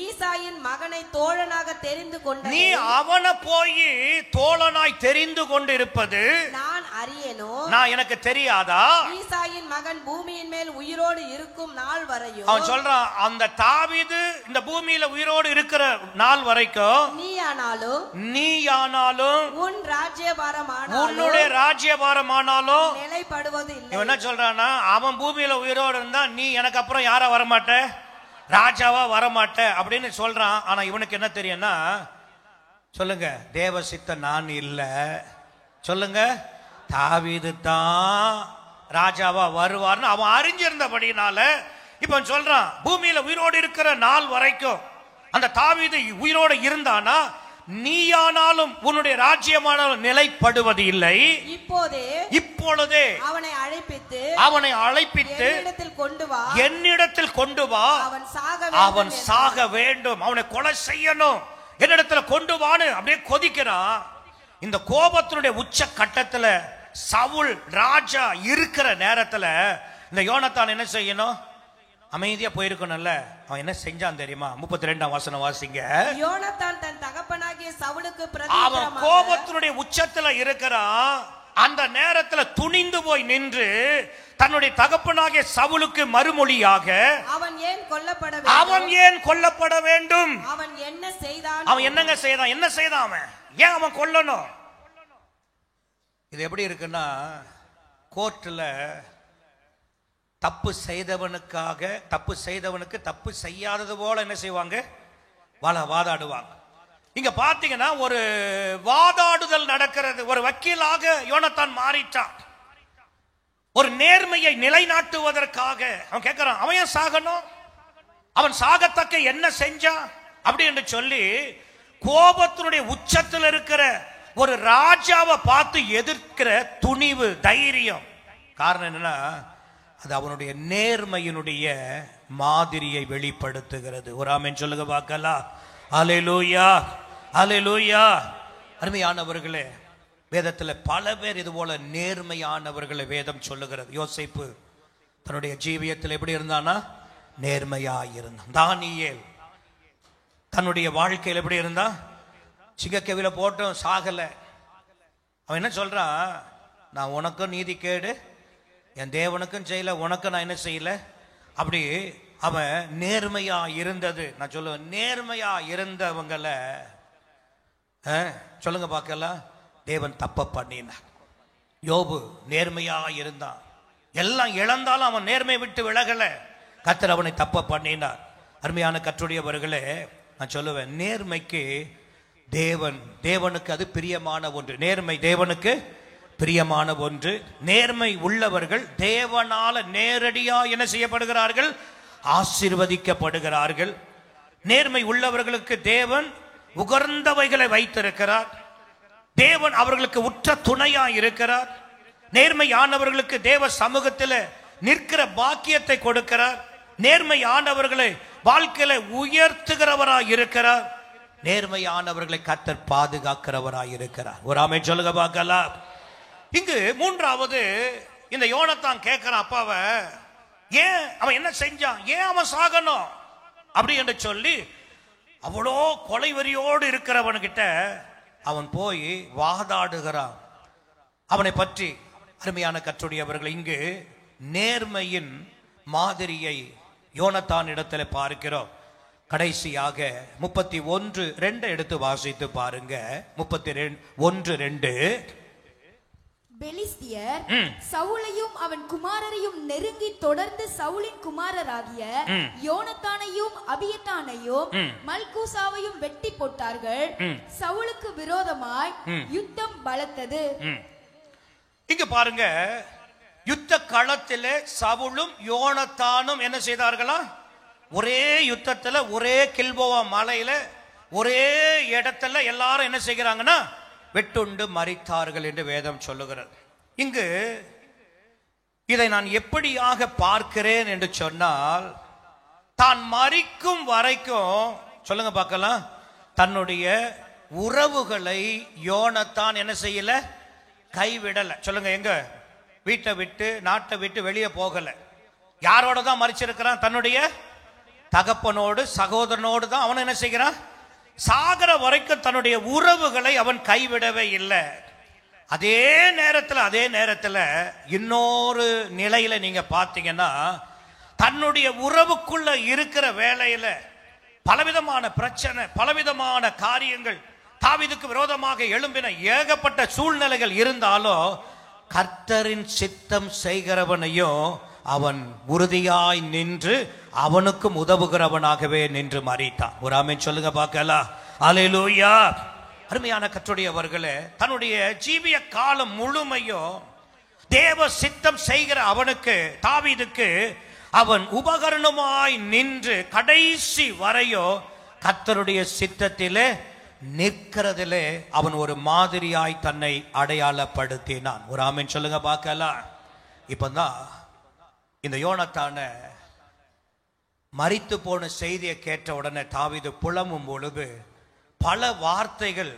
ஈசாயின் மகனை தோழனாக தெரிந்து கொண்ட நீ அவனை போய் தோழனாய் தெரிந்து கொண்டு இருப்பது நான் அறியேனோ, நான் எனக்கு தெரியாதா. ஈசாயின் மகன் பூமியின் மேல் உயிரோடு இருக்கும் நாள் வரையும், அவன் சொல்றான், அந்த தாவீது இந்த பூமியில உயிரோடு இருக்கிற நாள் வரைக்கும் நீயானாலும் உன் ராஜ்யபாரமானாலும் உன்னுடைய ராஜ்யபாரமானாலும் நிலைப்படுவது இல்லை. இவன் என்ன சொல்றானா, அவன் பூமியில உயிரோடு இருந்தா நீ எனக்கு அப்புறம் யாரா வரமாட்ட, ராஜாவா வரமாட்ட அப்படின்னு சொல்றான். ஆனா இவனுக்கு என்ன தெரியும்னா, சொல்லுங்க, தேவ சித்த நான் இல்ல, சொல்லுங்க, தாவீது தான் ராஜாவா வருவார்னு அவன் அறிஞ்சிருந்தபடினால இப்ப சொல்றான், பூமியில உயிரோடு இருக்கிற நாள் வரைக்கும் அந்த தாவீது உயிரோடு இருந்தானா நீயானாலும் உன்னுடைய ராஜ்யமானாலும் நிலைப்படுவது இல்லை. இப்பொழுதே அவனை அழைப்பித்து என்னிடத்தில் கொண்டு வா, அவன் சாக வேண்டும், அவனை கொலை செய்யணும், என்னிடத்தில் கொண்டு வான்னு அப்படியே கொதிக்கிறான். இந்த கோபத்தினுடைய உச்ச கட்டத்துல சவுல் ராஜா இருக்கிற நேரத்துல இந்த யோனத்தான் என்ன செய்யணும், அமைதியா போயிருக்கணும்ல. அவன் என்ன செஞ்சான் தெரியுமா, 32ஆம் வசனம் வாசிங்க. யோனத்தான் தன் தகப்பனாகிய சவுலுக்கு அவன் கோபத்தினுடைய உச்சத்துல இருக்கிறான். அந்த நேரத்தில் துணிந்து போய் நின்று தன்னுடைய தகப்பனாகிய சவுலுக்கு மறுமொழியாக அவன் ஏன் கொல்லப்பட வேண்டும், அவன் என்ன செய்தான், அவன் என்னங்க செய்தான், என்ன செய்தான், அவன் ஏன் அவன் கொல்லணும்? இது எப்படி இருக்குன்னா, கோர்ட்டில் தப்பு செய்தவனுக்கு தப்பு செய்யாதது போல என்ன செய்வாங்க, வாதாடுவாங்க. இங்க பாத்தீங்கன்னா ஒரு வாதாடுதல் நடக்கிறது. ஒரு வக்கீலாக யோனத்தான் மாறிட்டான். ஒரு நேர்மையை நிலைநாட்டுவதற்காக அவன் கேட்கிறான், அவன் ஏன் சாகணும், அவன் சாகத்தக்க என்ன செஞ்சான் அப்படி என்று சொல்லி கோபத்தினுடைய உச்சத்தில் இருக்கிற ஒரு ராஜாவை பார்த்து எதிர்க்கிற துணிவு, தைரியம். காரணம் என்னன்னா, அது அவனுடைய நேர்மையினுடைய மாதிரியை வெளிப்படுத்துகிறது. ஒரு ஆமென் சொல்லுங்க பார்க்கலாம். அல்லேலூயா, அல்லேலூயா. அருமையானவர்களே, வேதத்தில் பல பேர் இது போல நேர்மையானவர்களை வேதம் சொல்லுகிறது. யோசேப்பு தன்னுடைய ஜீவியத்தில் எப்படி இருந்தானா, நேர்மையாய் இருந்தான். தானியேல் தன்னுடைய வாழ்க்கையில் எப்படி இருந்தான், சிங்கக்கவில போட்டும் சாகல. அவன் என்ன சொல்றான், நான் உனக்கும் நீதி கேடு, என் தேவனுக்கும் செய்யல, உனக்கும் நான் என்ன செய்யல. அப்படி அவன் நேர்மையா இருந்தது. நான் சொல்லுவேன், நேர்மையா இருந்தவங்களை சொல்லுங்க பார்க்கலாம், தேவன் தப்ப பண்ணினார். யோபு நேர்மையா இருந்தான். எல்லாம் இழந்தாலும் அவன் நேர்மை விட்டு விலகல. கர்த்தர் அவனை தப்ப பண்ணினார். அருமையான கர்த்தருடையவர்களே, நான் சொல்லுவேன், நேர்மைக்கு தேவனுக்கு அது பிரியமான ஒன்று. நேர்மை தேவனுக்கு பிரியமான ஒன்று. நேர்மை உள்ளவர்கள் தேவனால நேரடியா என்ன செய்யப்படுகிறார்கள், ஆசீர்வதிக்கப்படுகிறார்கள். நேர்மை உள்ளவர்களுக்கு தேவன் உகர்ந்தவைகளை வைத்திருக்கிறார். தேவன் அவர்களுக்கு உற்ற துணையா இருக்கிறார். நேர்மையானவர்களுக்கு தேவ சமூகத்தில் நிற்கிற பாக்கியத்தை கொடுக்கிறார். நேர்மையானவர்களை வாழ்க்கையில உயர்த்துகிறவராய் இருக்கிறார். நேர்மையானவர்களை கர்த்தர் பாதுகாக்கிறவராய் இருக்கிறார். ஒரு ஆமென் சொல்லுங்க பார்க்கலாம். இங்கு மூன்றாவது, இந்த யோனத்தான் கேட்கிறான் அப்பாவை, ஏன் அவன் என்ன செஞ்சான், ஏன் அவன் சாகணும் அப்படி என்று சொல்லி அவ்வளோ கொலைவெறியோடு இருக்கிறவன்கிட்ட அவன் போய் வாதாடுகிறான். அவனை பற்றி அருமையான கர்த்தருடையவர்கள், இங்கு நேர்மையின் மாதிரியை யோனத்தான் இடத்துல பார்க்கிறோம். கடைசியாக 31:2 எடுத்து வாசித்து பாருங்க. 31:2. பெலிஸ்தியர் சவுலையும் அவன் குமாரரையும் நெருங்கி தொடர்ந்து சவுலின் குமாரராகிய யோனத்தானையும் அபியத்தானையும் மல்கூசாவையும் வெட்டி போட்டார்கள். சவுலுக்கு விரோதமாய் யுத்தம் பலத்தது. இங்க பாருங்க, யுத்த களத்திலே சவுலும் யோனத்தானும் என்ன செய்தார்களா, ஒரே யுத்தத்துல ஒரே கில்போவா மலையில ஒரே இடத்துல எல்லாரும் என்ன செய்கிறாங்கன்னா வெட்டுண்டு மரித்தார்கள் என்று வேதம் சொல்லுகிறது. இங்கு இதை நான் எப்படியாக பார்க்கிறேன் என்று சொன்னால், தான் மரிக்கும் வரைக்கும் சொல்லுங்க பார்க்கலாம், தன்னுடைய உறவுகளை யோனத்தான் என்ன செய்யல, கைவிடல. சொல்லுங்க, எங்க வீட்டை விட்டு நாட்டை விட்டு வெளியே போகல. யாரோட தான் மரிச்சிருக்கிறான், தன்னுடைய தகப்பனோடு சகோதரனோடு தான் அவன் என்ன செய்கிறான். சாகர வரைக்கும் தன்னுடைய உறவுகளை அவன் கைவிடவே இல்லை. அதே நேரத்தில் இன்னொரு நிலையில நீங்க பார்த்தீங்கன்னா, தன்னுடைய உறவுக்குள்ள இருக்கிற வேலையில பலவிதமான பிரச்சனை, பலவிதமான காரியங்கள், தாவீதுக்கு விரோதமாக எழும்பின ஏகப்பட்ட சூழ்நிலைகள் இருந்தாலும் கர்த்தரின் சித்தம் செய்கிறவனையும் அவன் உறுதியாய் நின்று அவனுக்கும் உதவுகிறவனாகவே நின்று மரித்தான். ஒரு ஆமென் சொல்லுங்க பார்க்கலாம். அல்லேலூயா. அருமையான கர்த்தருடையவர்களே, தன்னுடைய ஜீவிய காலம் முழுமையும் தேவ சித்தம் செய்கிற அவனுக்கு, தாவீதுக்கு, அவன் உபகரணமாய் நின்று கடைசி வரையோ கர்த்தருடைய சித்தத்திலே நிற்கிறதிலே அவன் ஒரு மாதிரியாய் தன்னை அடையாளப்படுத்தினான். ஒரு ஆமென் சொல்லுங்க பார்க்கலாம். இப்பதான் இந்த யோனத்தான மரித்து போன செய்தியை கேட்ட உடனே தாவீது புலம்பும் பொழுது பல வார்த்தைகள்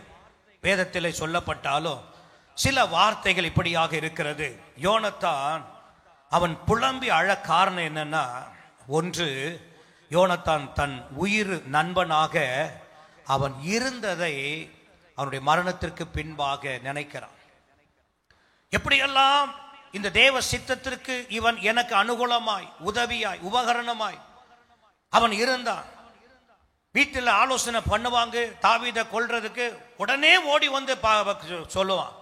வேதத்திலே சொல்லப்பட்டாலும் சில வார்த்தைகள் இப்படியாக இருக்கிறது. யோனத்தான் அவன் புலம்பி அழ காரணம் என்னன்னா, ஒன்று, யோனத்தான் தன் உயிர் நண்பனாக அவன் இருந்ததை அவனுடைய மரணத்திற்கு பின்பாக நினைக்கிறான். எப்படியெல்லாம் இந்த தேவ சித்தத்திற்கு இவன் எனக்கு அனுகூலமாய், உதவியாய், உபகரணமாய் அவன் இருந்தான். வீட்டில் ஆலோசனை பண்ணுவாங்க, தாவீதை கொல்றதுக்கு உடனே ஓடி வந்து சொல்லுவான்.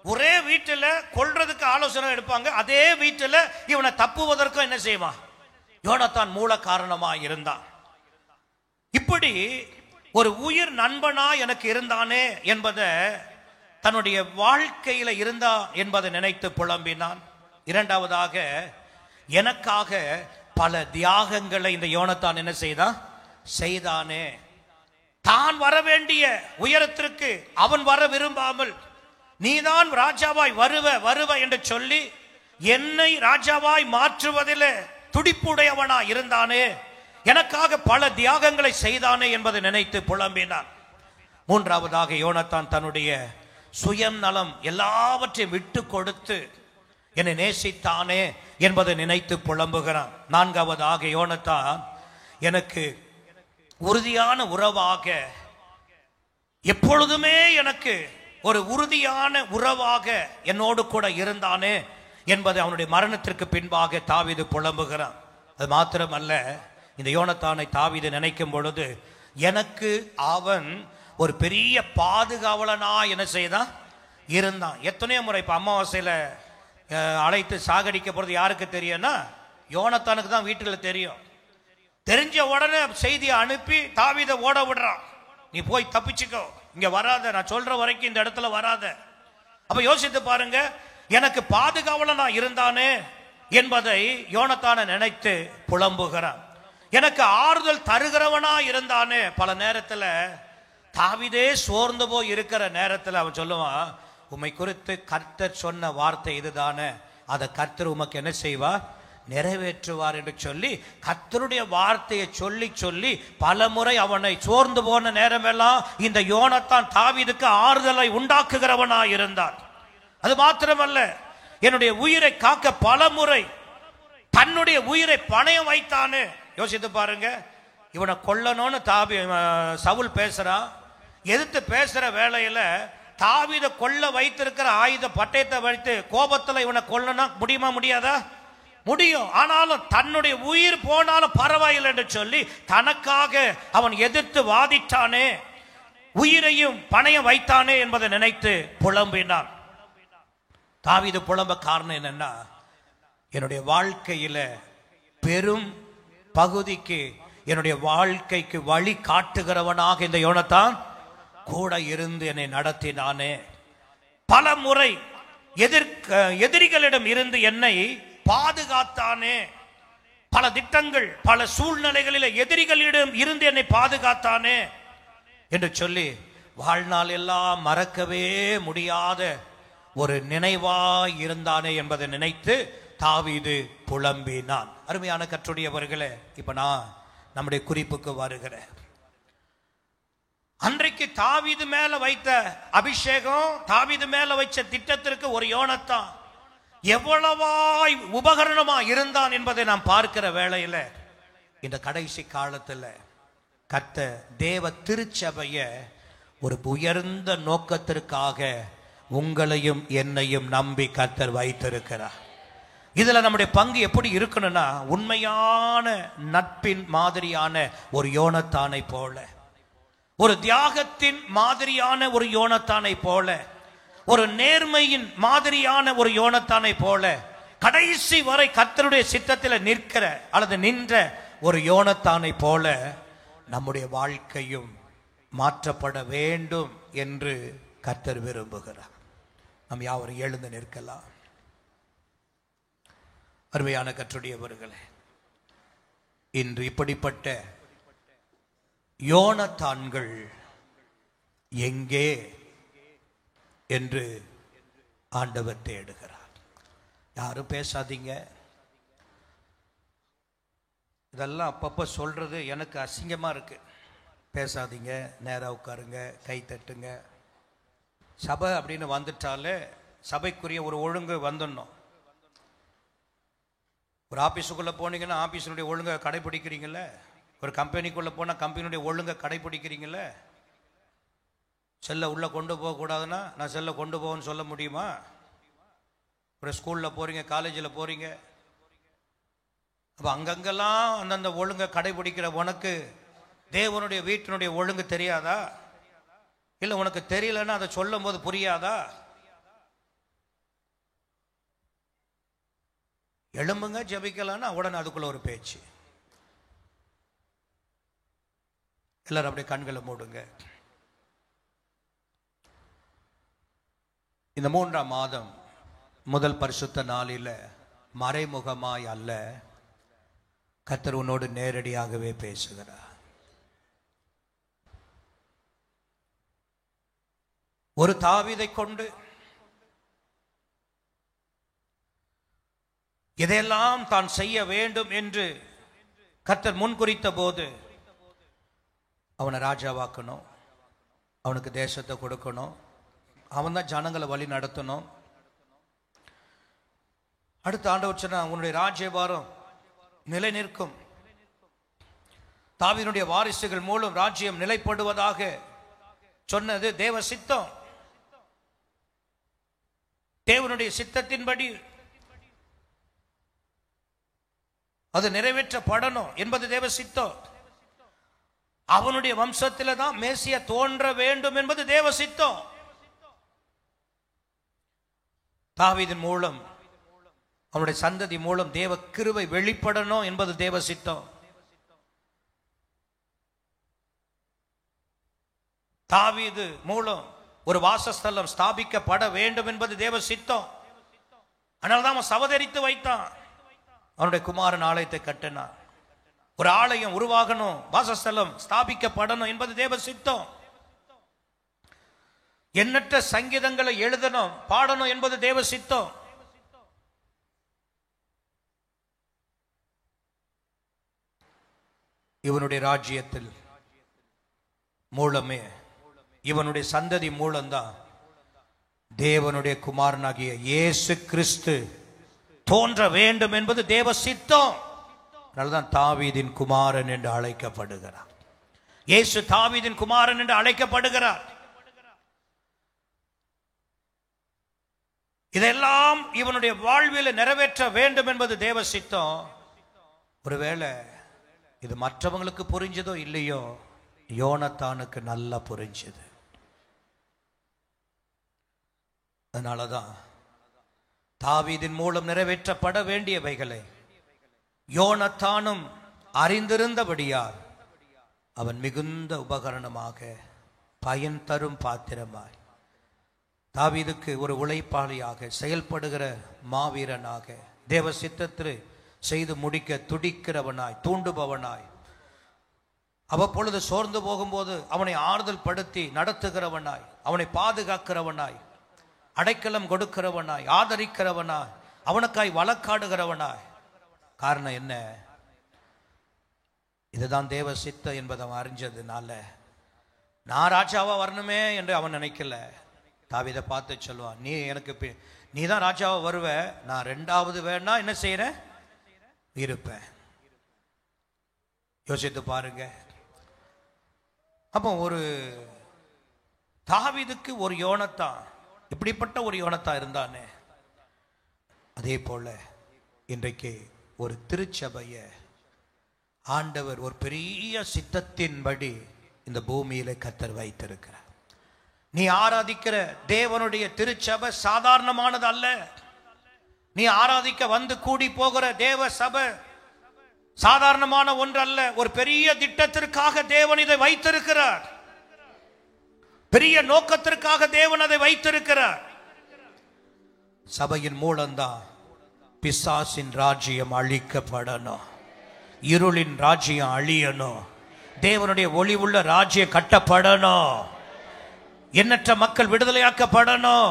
ஒரே வீட்டில் கொல்றதுக்கு ஆலோசனை எடுப்பாங்க, அதே வீட்டில் இவனை தப்புவதற்கும் என்ன செய்வான்? யோனத்தான் மூல காரணமா இருந்தான். இப்படி ஒரு உயிர் நண்பனா எனக்கு இருந்தானே என்பதை, தன்னுடைய வாழ்க்கையில இருந்தா என்பதை நினைத்து புலம்பினான். இரண்டாவதாக, எனக்காக பல தியாகங்களை இந்த யோனத்தான் என்ன செய்தானே. தான் வர வேண்டிய உயரத்திற்கு அவன் வர விரும்பாமல், நீதான் ராஜாவாய் வருவ என்று சொல்லி என்னை ராஜாவாய் மாற்றுவதில் துடிப்புடையவனா இருந்தானே, எனக்காக பல தியாகங்களை செய்தானே என்பதை நினைத்து புலம்பினான். மூன்றாவதாக, யோனத்தான் தன்னுடைய சுயநலம் எல்லாவற்றையும் விட்டு கொடுத்து என்னை நேசித்தானே என்பதை நினைத்து புலம்புகிறான். நான்காவதாக, யோனத்தான் எனக்கு உறுதியான உறவாக, எப்பொழுதுமே எனக்கு ஒரு உறுதியான உறவாக என்னோடு கூட இருந்தானே என்பதை அவனுடைய மரணத்திற்கு பின்பாக தாவீது புலம்புகிறான். அது மாத்திரமல்ல, இந்த யோனத்தானை தாவீது நினைக்கும் பொழுது, எனக்கு அவன் ஒரு பெரிய பாதுகாவலனா என்ன செய்தான் இருந்தான். எத்தனையோ முறை இப்ப அமாவாசையில அழைத்து சாகடிக்க போறது யாருக்கு தெரியும்னா, யோனத்தானுக்கு தான் வீட்டில் தெரியும். தெரிஞ்ச உடனே செய்தியை அனுப்பி தாவீதை ஓட விடுறான். நீ போய் தப்பிச்சுக்கோ, இங்க வராத, நான் சொல்ற வரைக்கும் இந்த இடத்துல வராத. அப்ப யோசித்து பாருங்க, எனக்கு பாதுகாவலனா இருந்தானே என்பதை யோனத்தானை நினைத்து புலம்புகிறான். எனக்கு ஆறுதல் தருகிறவனா இருந்தானே. பல நேரத்தில் தாவீதே சோர்ந்து போய் இருக்கிற நேரத்தில் அவன் சொல்லுவான், உம்மை குறித்து கர்த்தர் சொன்ன வார்த்தை இதுதானே, அதை கர்த்தர் உமக்கு என்ன செய்வார்? நிறைவேற்றுவார் என்று சொல்லி கர்த்தருடைய வார்த்தையை சொல்லி சொல்லி பல முறை அவனை சோர்ந்து போன நேரமெல்லாம் இந்த யோனத்தான் தாவீதுக்கு ஆறுதலை உண்டாக்குகிறவனா இருந்தான். அது மாத்திரமல்ல, என்னுடைய உயிரை காக்க பல முறை தன்னுடைய உயிரை பணயம் வைத்தானே. யோசித்து பாருங்க, இவனை கொல்லணும்னு சவுல் பேசுறான். எதிர்த்து பேசுற வேளையில தாவீதை கொல்ல வைத்திருக்கிற ஆயுத பட்டயத்தை வைத்து கோபத்துல இவனை கொல்லனா முடியுமா? முடியாதா? முடியும். ஆனாலும் தன்னுடைய உயிர் போனாலும் பரவாயில்லை என்று சொல்லி தனக்காக அவன் எதிர்த்து வாதிட்டானே, உயிரையும் பணயம் வைத்தானே என்பதை நினைத்து புலம்பினான். தாவீது புலம்ப காரணம் என்னன்னா, என்னுடைய வாழ்க்கையில பெரும் பகுதிக்கு என்னுடைய வாழ்க்கைக்கு வழி காட்டுகிறவனாக இந்த யோனத்தான் கூட இருந்து என்னை நடத்தினானே. பல முறை எதிரிகளிடம் இருந்து என்னை பாதுகாத்தானே. பல திட்டங்கள், பல சூழ்நிலைகளில் எதிரிகளிடம் இருந்து என்னை பாதுகாத்தானே என்று சொல்லி வாழ்நாள் எல்லாம் மறக்கவே முடியாத ஒரு நினைவாய் இருந்தானே என்பதை நினைத்து தாவீது புலம்பினான். அருமையான கர்த்தருடையவர்களே, இப்ப நான் நம்முடைய குறிப்புக்கு வருகிறேன். அன்றைக்கு தாவீது மேல வைத்த அபிஷேகம், தாவீது மேல வைச்ச திட்டத்திற்கு ஒரு யோனத்தான் எவ்வளவாய் உபகரணமா இருந்தான் என்பதை நாம் பார்க்கிற வேளையில, இந்த கடைசி காலத்துல கர்த்தர் தேவ திருச்சபைய ஒரு உயர்ந்த நோக்கத்திற்காக உங்களையும் என்னையும் நம்பி கர்த்தர் வைத்திருக்கிறார். இதுல நம்முடைய பங்கு எப்படி இருக்கணும்னா, உண்மையான நட்பின் மாதிரியான ஒரு யோனத்தானை போல, ஒரு தியாகத்தின் மாதிரியான ஒரு யோனத்தானை போல, ஒரு நேர்மையின் மாதிரியான ஒரு யோனத்தானை போல, கடைசி வரை கர்த்தருடைய சித்தத்தில் நிற்கிற அல்லது நின்ற ஒரு யோனத்தானை போல நம்முடைய வாழ்க்கையும் மாற்றப்பட வேண்டும் என்று கர்த்தர் விரும்புகிறார். நாம் யாவரும் எழுந்து நிற்கலாம். அருமையான கர்த்தருடையவர்களே, இன்று இப்படிப்பட்ட யோனத்தான்கள் எங்கே என்று ஆண்டவர் தேடுகிறார். யாரும் பேசாதீங்க. இதெல்லாம் அப்பப்ப சொல்றது எனக்கு அசிங்கமா இருக்கு. பேசாதீங்க, நேரா உட்காருங்க, கை தட்டுங்க. சபை அப்படின்னு வந்துட்டாலே சபைக்குரிய ஒரு ஒழுங்கு வந்துடணும். ஒரு ஆபீஸுக்குள்ள போனீங்கன்னா ஆபீஸினுடைய ஒழுங்கை கடைபிடிக்கிறீங்கள, ஒரு கம்பெனிக்குள்ள போனால் கம்பெனியுடைய ஒழுங்கை கடைபிடிக்கிறீங்கள. செல்லை உள்ள கொண்டு போகக்கூடாதுன்னா நான் செல்லை கொண்டு போவேன்னு சொல்ல முடியுமா? ஒரு ஸ்கூலில் போகிறீங்க, காலேஜில் போகிறீங்க. அப்போ அங்கங்கெல்லாம் அந்தந்த ஒழுங்கை கடைபிடிக்கிற உனக்கு தேவனுடைய வீட்டினுடைய ஒழுங்கு தெரியாதா? இல்லை உனக்கு தெரியலன்னா அதை சொல்லும் போது புரியாதா? எழும்புங்க ஜெபிக்கலான்னா உடனே அதுக்குள்ள ஒரு பேச்சு. எல்லாரும் அப்படியே கண்களை மூடுங்க. இந்த 3ஆம் மாதம் முதல் பரிசுத்த நாளில் மறைமுகமாய் அல்ல, கர்த்தர் உன்னோடு நேரடியாகவே பேசுகிறார். ஒரு தாவீதை கொண்டு எதையெல்லாம் தான் செய்ய வேண்டும் என்று கர்த்தர் முன்குறித்த போது அவனை ராஜாவாக்கணும், அவனுக்கு தேசத்தை கொடுக்கணும், அவன் தான் ஜனங்களை வழி நடத்தணும். அடுத்த ஆண்டவர் சொன்னா உன்னுடைய ராஜ்யபாரம் நிலை நிற்கும், தாவீதுடைய வாரிசுகள் மூலம் ராஜ்யம் நிலைப்படுவதாக சொன்னது தேவ சித்தம். தேவனுடைய சித்தத்தின்படி அது நிறைவேற்றப்படணும் என்பது தேவ சித்தம். அவனுடைய வம்சத்தில் தான் மேசியா தோன்ற வேண்டும் என்பது தேவ சித்தம். தாவீதின் மூலம், அவனுடைய சந்ததி மூலம் தேவ கிருபை வெளிப்படணும் என்பது தேவ சித்தம். தாவீது மூலம் ஒரு வாசஸ்தலம் ஸ்தாபிக்கப்பட வேண்டும் என்பது தேவ சித்தம். அதனால்தான் அவன் சவதரித்து வைத்தான். அவனுடைய குமாரன் ஆலயத்தை கட்டினான். ஒரு ஆலயம் உருவாகணும், வாசஸ்தலம் ஸ்தாபிக்கப்படணும் என்பது தேவ சித்தம். எண்ணற்ற சங்கீதங்களை எழுதணும், பாடணும் என்பது தேவ சித்தம். இவனுடைய ராஜ்யத்தில் மூலமே, இவனுடைய சந்ததி மூலம்தான் தேவனுடைய குமாரனாகிய இயேசு கிறிஸ்து தோன்ற வேண்டும் என்பது தேவ சித்தம். அதனால்தான் தாவீதின் குமாரன் என்று அழைக்கப்படுகிறார். இயேசு தாவீதின் குமாரன் என்று அழைக்கப்படுகிறார். இதெல்லாம் இவனுடைய வாழ்வில் நிறைவேற்ற வேண்டும் என்பது தேவ சித்தம். ஒருவேளை இது மற்றவங்களுக்கு புரிஞ்சதோ இல்லையோ, யோனத்தானுக்கு நல்லா புரிஞ்சது. அதனாலதான் தாவீதின் மூலம் நிறைவேற்றப்பட வேண்டியவைகளை யோனத்தானும் அறிந்திருந்தபடியால் அவன் மிகுந்த உபகரணமாக, பயன் தரும் பாத்திரமாய், தாவீதுக்கு ஒரு உழைப்பாளியாக, செயல்படுகிற மாவீரனாக, தேவ சித்தத்தை செய்து முடிக்க துடிக்கிறவனாய், தூண்டுபவனாய், அவ்வப்பொழுது சோர்ந்து போகும்போது அவனை ஆறுதல் படுத்தி நடத்துகிறவனாய், அவனை பாதுகாக்கிறவனாய், அடைக்கலம் கொடுக்கிறவனாய், ஆதரிக்கிறவனாய், அவனுக்காய் வழக்காடுகிறவனாய். காரணம் என்ன? இதுதான் தேவ சித்தம் என்பதை அவன் அறிஞ்சதுனால நான் ராஜாவா வரணுமே என்று அவன் நினைக்கல. தாவீதை பார்த்து சொல்லுவான், நீ எனக்கு நீ தான் ராஜாவா வருவ, நான் 2வது வேணா என்ன செய்யறேன், இருப்பேன். யோசித்து பாருங்க. அப்போ ஒரு தாவீதுக்கு ஒரு யோனத்தான், இப்படிப்பட்ட ஒரு யோனத்தான் இருந்தானே, அதே போல இன்றைக்கு ஒரு திருச்சபைய ஆண்டவர் ஒரு பெரிய சித்தத்தின்படி இந்த பூமியில கர்த்தர் வைத்திருக்கிறார். நீ ஆராதிக்கிற தேவனுடைய திருச்சபை சாதாரணமானது அல்ல. நீ ஆராதிக்க வந்து கூடி போகிற தேவ சபை சாதாரணமான ஒன்றல்ல. ஒரு பெரிய திட்டத்திற்காக தேவன் இதை வைத்திருக்கிறார். பெரிய நோக்கத்திற்காக தேவன் அதை வைத்திருக்கிறார். சபையின் மூலம்தான் பிசாசின் ராஜ்யம் அழிக்கப்படணும், இருளின் ராஜ்யம் அழியணும், தேவனுடைய ஒளி உள்ள ராஜ்யம் கட்டப்படணும், எண்ணற்ற மக்கள் விடுதலையாக்கப்படணும்,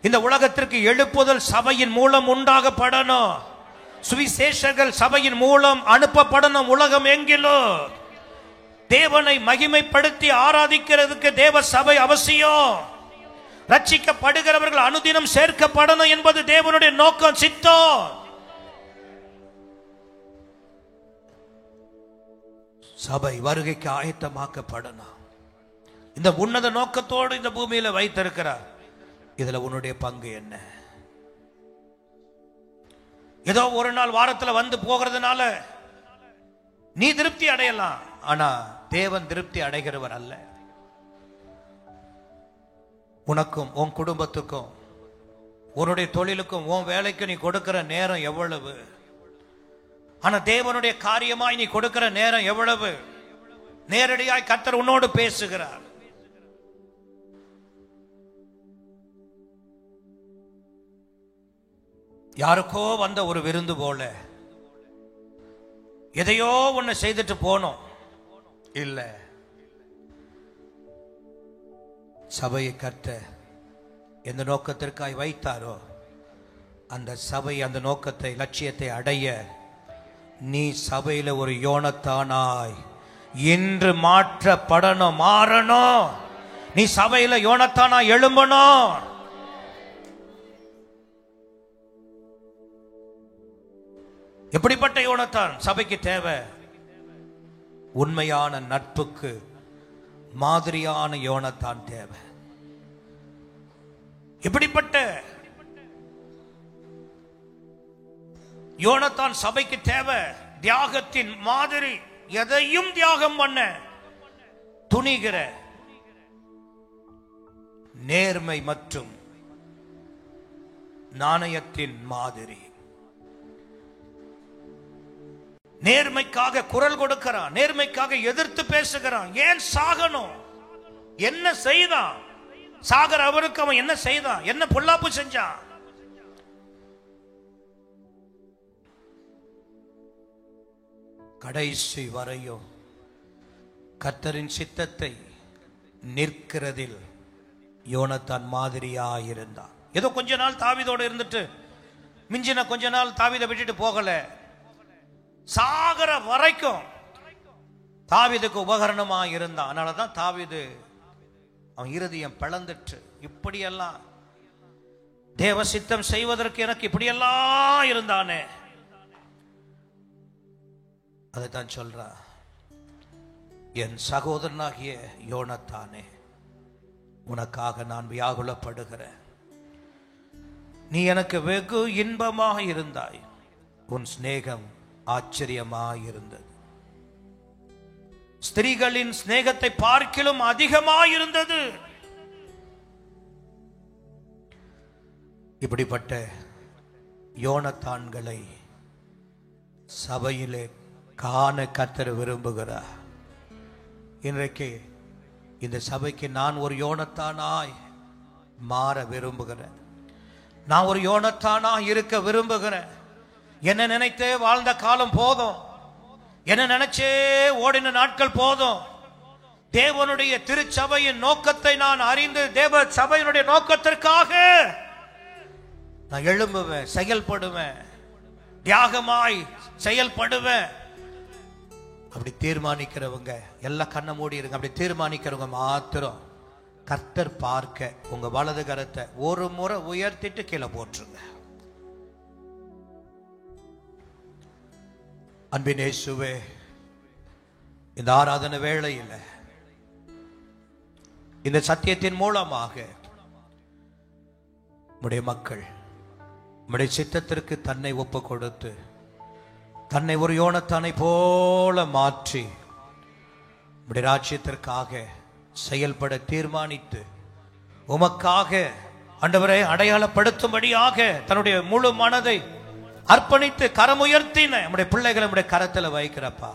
இந்த உலகத்திற்கு எழுப்புதல் சபையின் மூலம் உண்டாகப்படணும், சுவிசேஷர்கள் சபையின் மூலம் அனுப்பப்படணும். உலகம் எங்கிலும் தேவனை மகிமைப்படுத்தி ஆராதிக்கிறதுக்கு தேவ சபை அவசியம். ரட்சிக்கப்படுகிறவர்கள் அனுதினம் சேர்க்கப்படணும் என்பது தேவனுடைய நோக்கம், சித்தம். சபை வருகைக்கு ஆயத்தமாக்கப்படணும். இந்த உன்னத நோக்கத்தோடு இந்த பூமியில வைத்திருக்கிறார். இதுல உன்னுடைய பங்கு என்ன? ஏதோ ஒரு நாள் வாரத்துல வந்து போகிறதுனால நீ திருப்தி அடையலாம், ஆனா தேவன் திருப்தி அடைகிறவர் அல்ல. உனக்கும் உன் குடும்பத்துக்கும் உன்னுடைய தொழிலுக்கும் உன் வேலைக்கு நீ கொடுக்கிற நேரம் எவ்வளவு, ஆனா தேவனுடைய காரியமாய் நீ கொடுக்கிற நேரம் எவ்வளவு? நேரடியாய் கர்த்தர் உன்னோடு பேசுகிறார். யாருக்கோ வந்த ஒரு விருந்து போல எதையோ ஒண்ணு செய்துட்டு போனோம் இல்ல. சபையை கர்த்தர் எந்த நோக்கத்திற்காய் வைத்தாரோ அந்த சபை அந்த நோக்கத்தை லட்சியத்தை அடைய நீ சபையில ஒரு யோனத்தானாய் இன்று மாற்றப்படணும், மாறணும். நீ சபையில யோனத்தானாய் எழும்பணும். எப்படிப்பட்ட யோனத்தான் சபைக்கு தேவை? உண்மையான நட்புக்கு மாதிரியான யோனத்தான் தேவை. எப்படிப்பட்ட யோனத்தான் சபைக்கு தேவை? தியாகத்தின் மாதிரி, எதையும் தியாகம் பண்ண துணிகிற, நேர்மை மற்றும் நாணயத்தின் மாதிரி. நேர்மைக்காக குரல் கொடுக்கிறான், நேர்மைக்காக எதிர்த்து பேசுகிறான். ஏன் சாகணும்? என்ன செய்தான்? சாகர அவருக்கு அவன் என்ன செய்தான்? என்ன பொல்லாப்பு செஞ்சான்? கடைசி வரையும் கர்த்தரின் சித்தத்தை நிற்கிறதில் யோனத்தான் மாதிரியாயிருந்தான். ஏதோ கொஞ்ச நாள் தாவீதோடு இருந்துட்டு மிஞ்சின கொஞ்ச நாள் தாவீதை விட்டுட்டு போகல, சாகர வரைக்கும் தாவீதுக்கு உபகரணமா இருந்தான். அதனாலதான் தாவீது அவன் இருதயம் பிளந்துட்டு இப்படியெல்லாம் தேவ சித்தம் செய்வதற்கு எனக்கு இப்படியெல்லாம் இருந்தானே. அதைத்தான் சொல்றா, என் சகோதரனாகிய யோனத்தானே, உனக்காக நான் வியாகுலப்படுகிறேன். நீ எனக்கு வெகு இன்பமாக இருந்தாய், உன் சிநேகம் ஆச்சரியமாயிருந்தது. ஸ்திரீகளின் சிநேகத்தை பார்க்கிலும் அதிகமாயிருந்தது. இப்படிப்பட்ட யோனத்தான்களை சபையிலே காண கர்த்தர் விரும்புகிறார். இன்றைக்கு இந்த சபைக்கு நான் ஒரு யோனத்தானாய் மாற விரும்புகிறேன். நான் ஒரு யோனத்தானாய் இருக்க விரும்புகிறேன். என்ன நினைத்தே வாழ்ந்த காலம் போதும், என்ன நினைச்சே ஓடின நாட்கள் போதும். தேவனுடைய திருச்சபையின் நோக்கத்தை நான் அறிந்து தேவ சபையினுடைய நோக்கத்திற்காக நான் எழும்புவேன், செயல்படுவேன், தியாகமாய் செயல்படுவேன். அப்படி தீர்மானிக்கிறவங்க எல்லாம் கண்ண மூடி இருங்க. அப்படி தீர்மானிக்கிறவங்க மாத்திரம் கர்த்தர் பார்க்க உங்க வலது கரத்தை ஒரு முறை உயர்த்திட்டு கீழே போட்டுருங்க. அன்பின் இயேசுவே, இந்த ஆராதனை வேளையில் இந்த சத்தியத்தின் மூலமாக உம்முடைய மக்கள் உம்முடைய சித்தத்திற்கு தன்னை ஒப்பு கொடுத்து தன்னை ஒரு யோனத்தானை போல மாற்றி உம்முடைய ராஜ்யத்திற்காக செயல்பட தீர்மானித்து உமக்காக ஆண்டவரை அடையாளப்படுத்தும்படியாக தன்னுடைய முழு மனதை அர்ப்பணித்து கரமுயர்த்தின நம்முடைய பிள்ளைகளை நம்முடைய கரத்தில் வைக்கிறப்பா.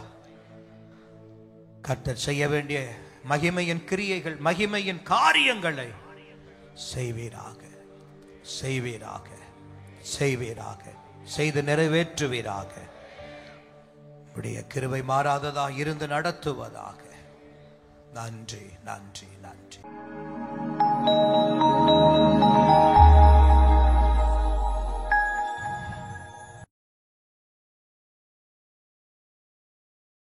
கர்த்தர் செய்ய வேண்டிய மகிமையின் கிரியைகள், மகிமையின் காரியங்களை செய்வீராக, செய்வீராக, செய்வீராக, செய்து நிறைவேற்றுவீராக. உடைய கிருபை மாறாததாக இருந்து நடத்துவதாக. நன்றி, நன்றி, நன்றி.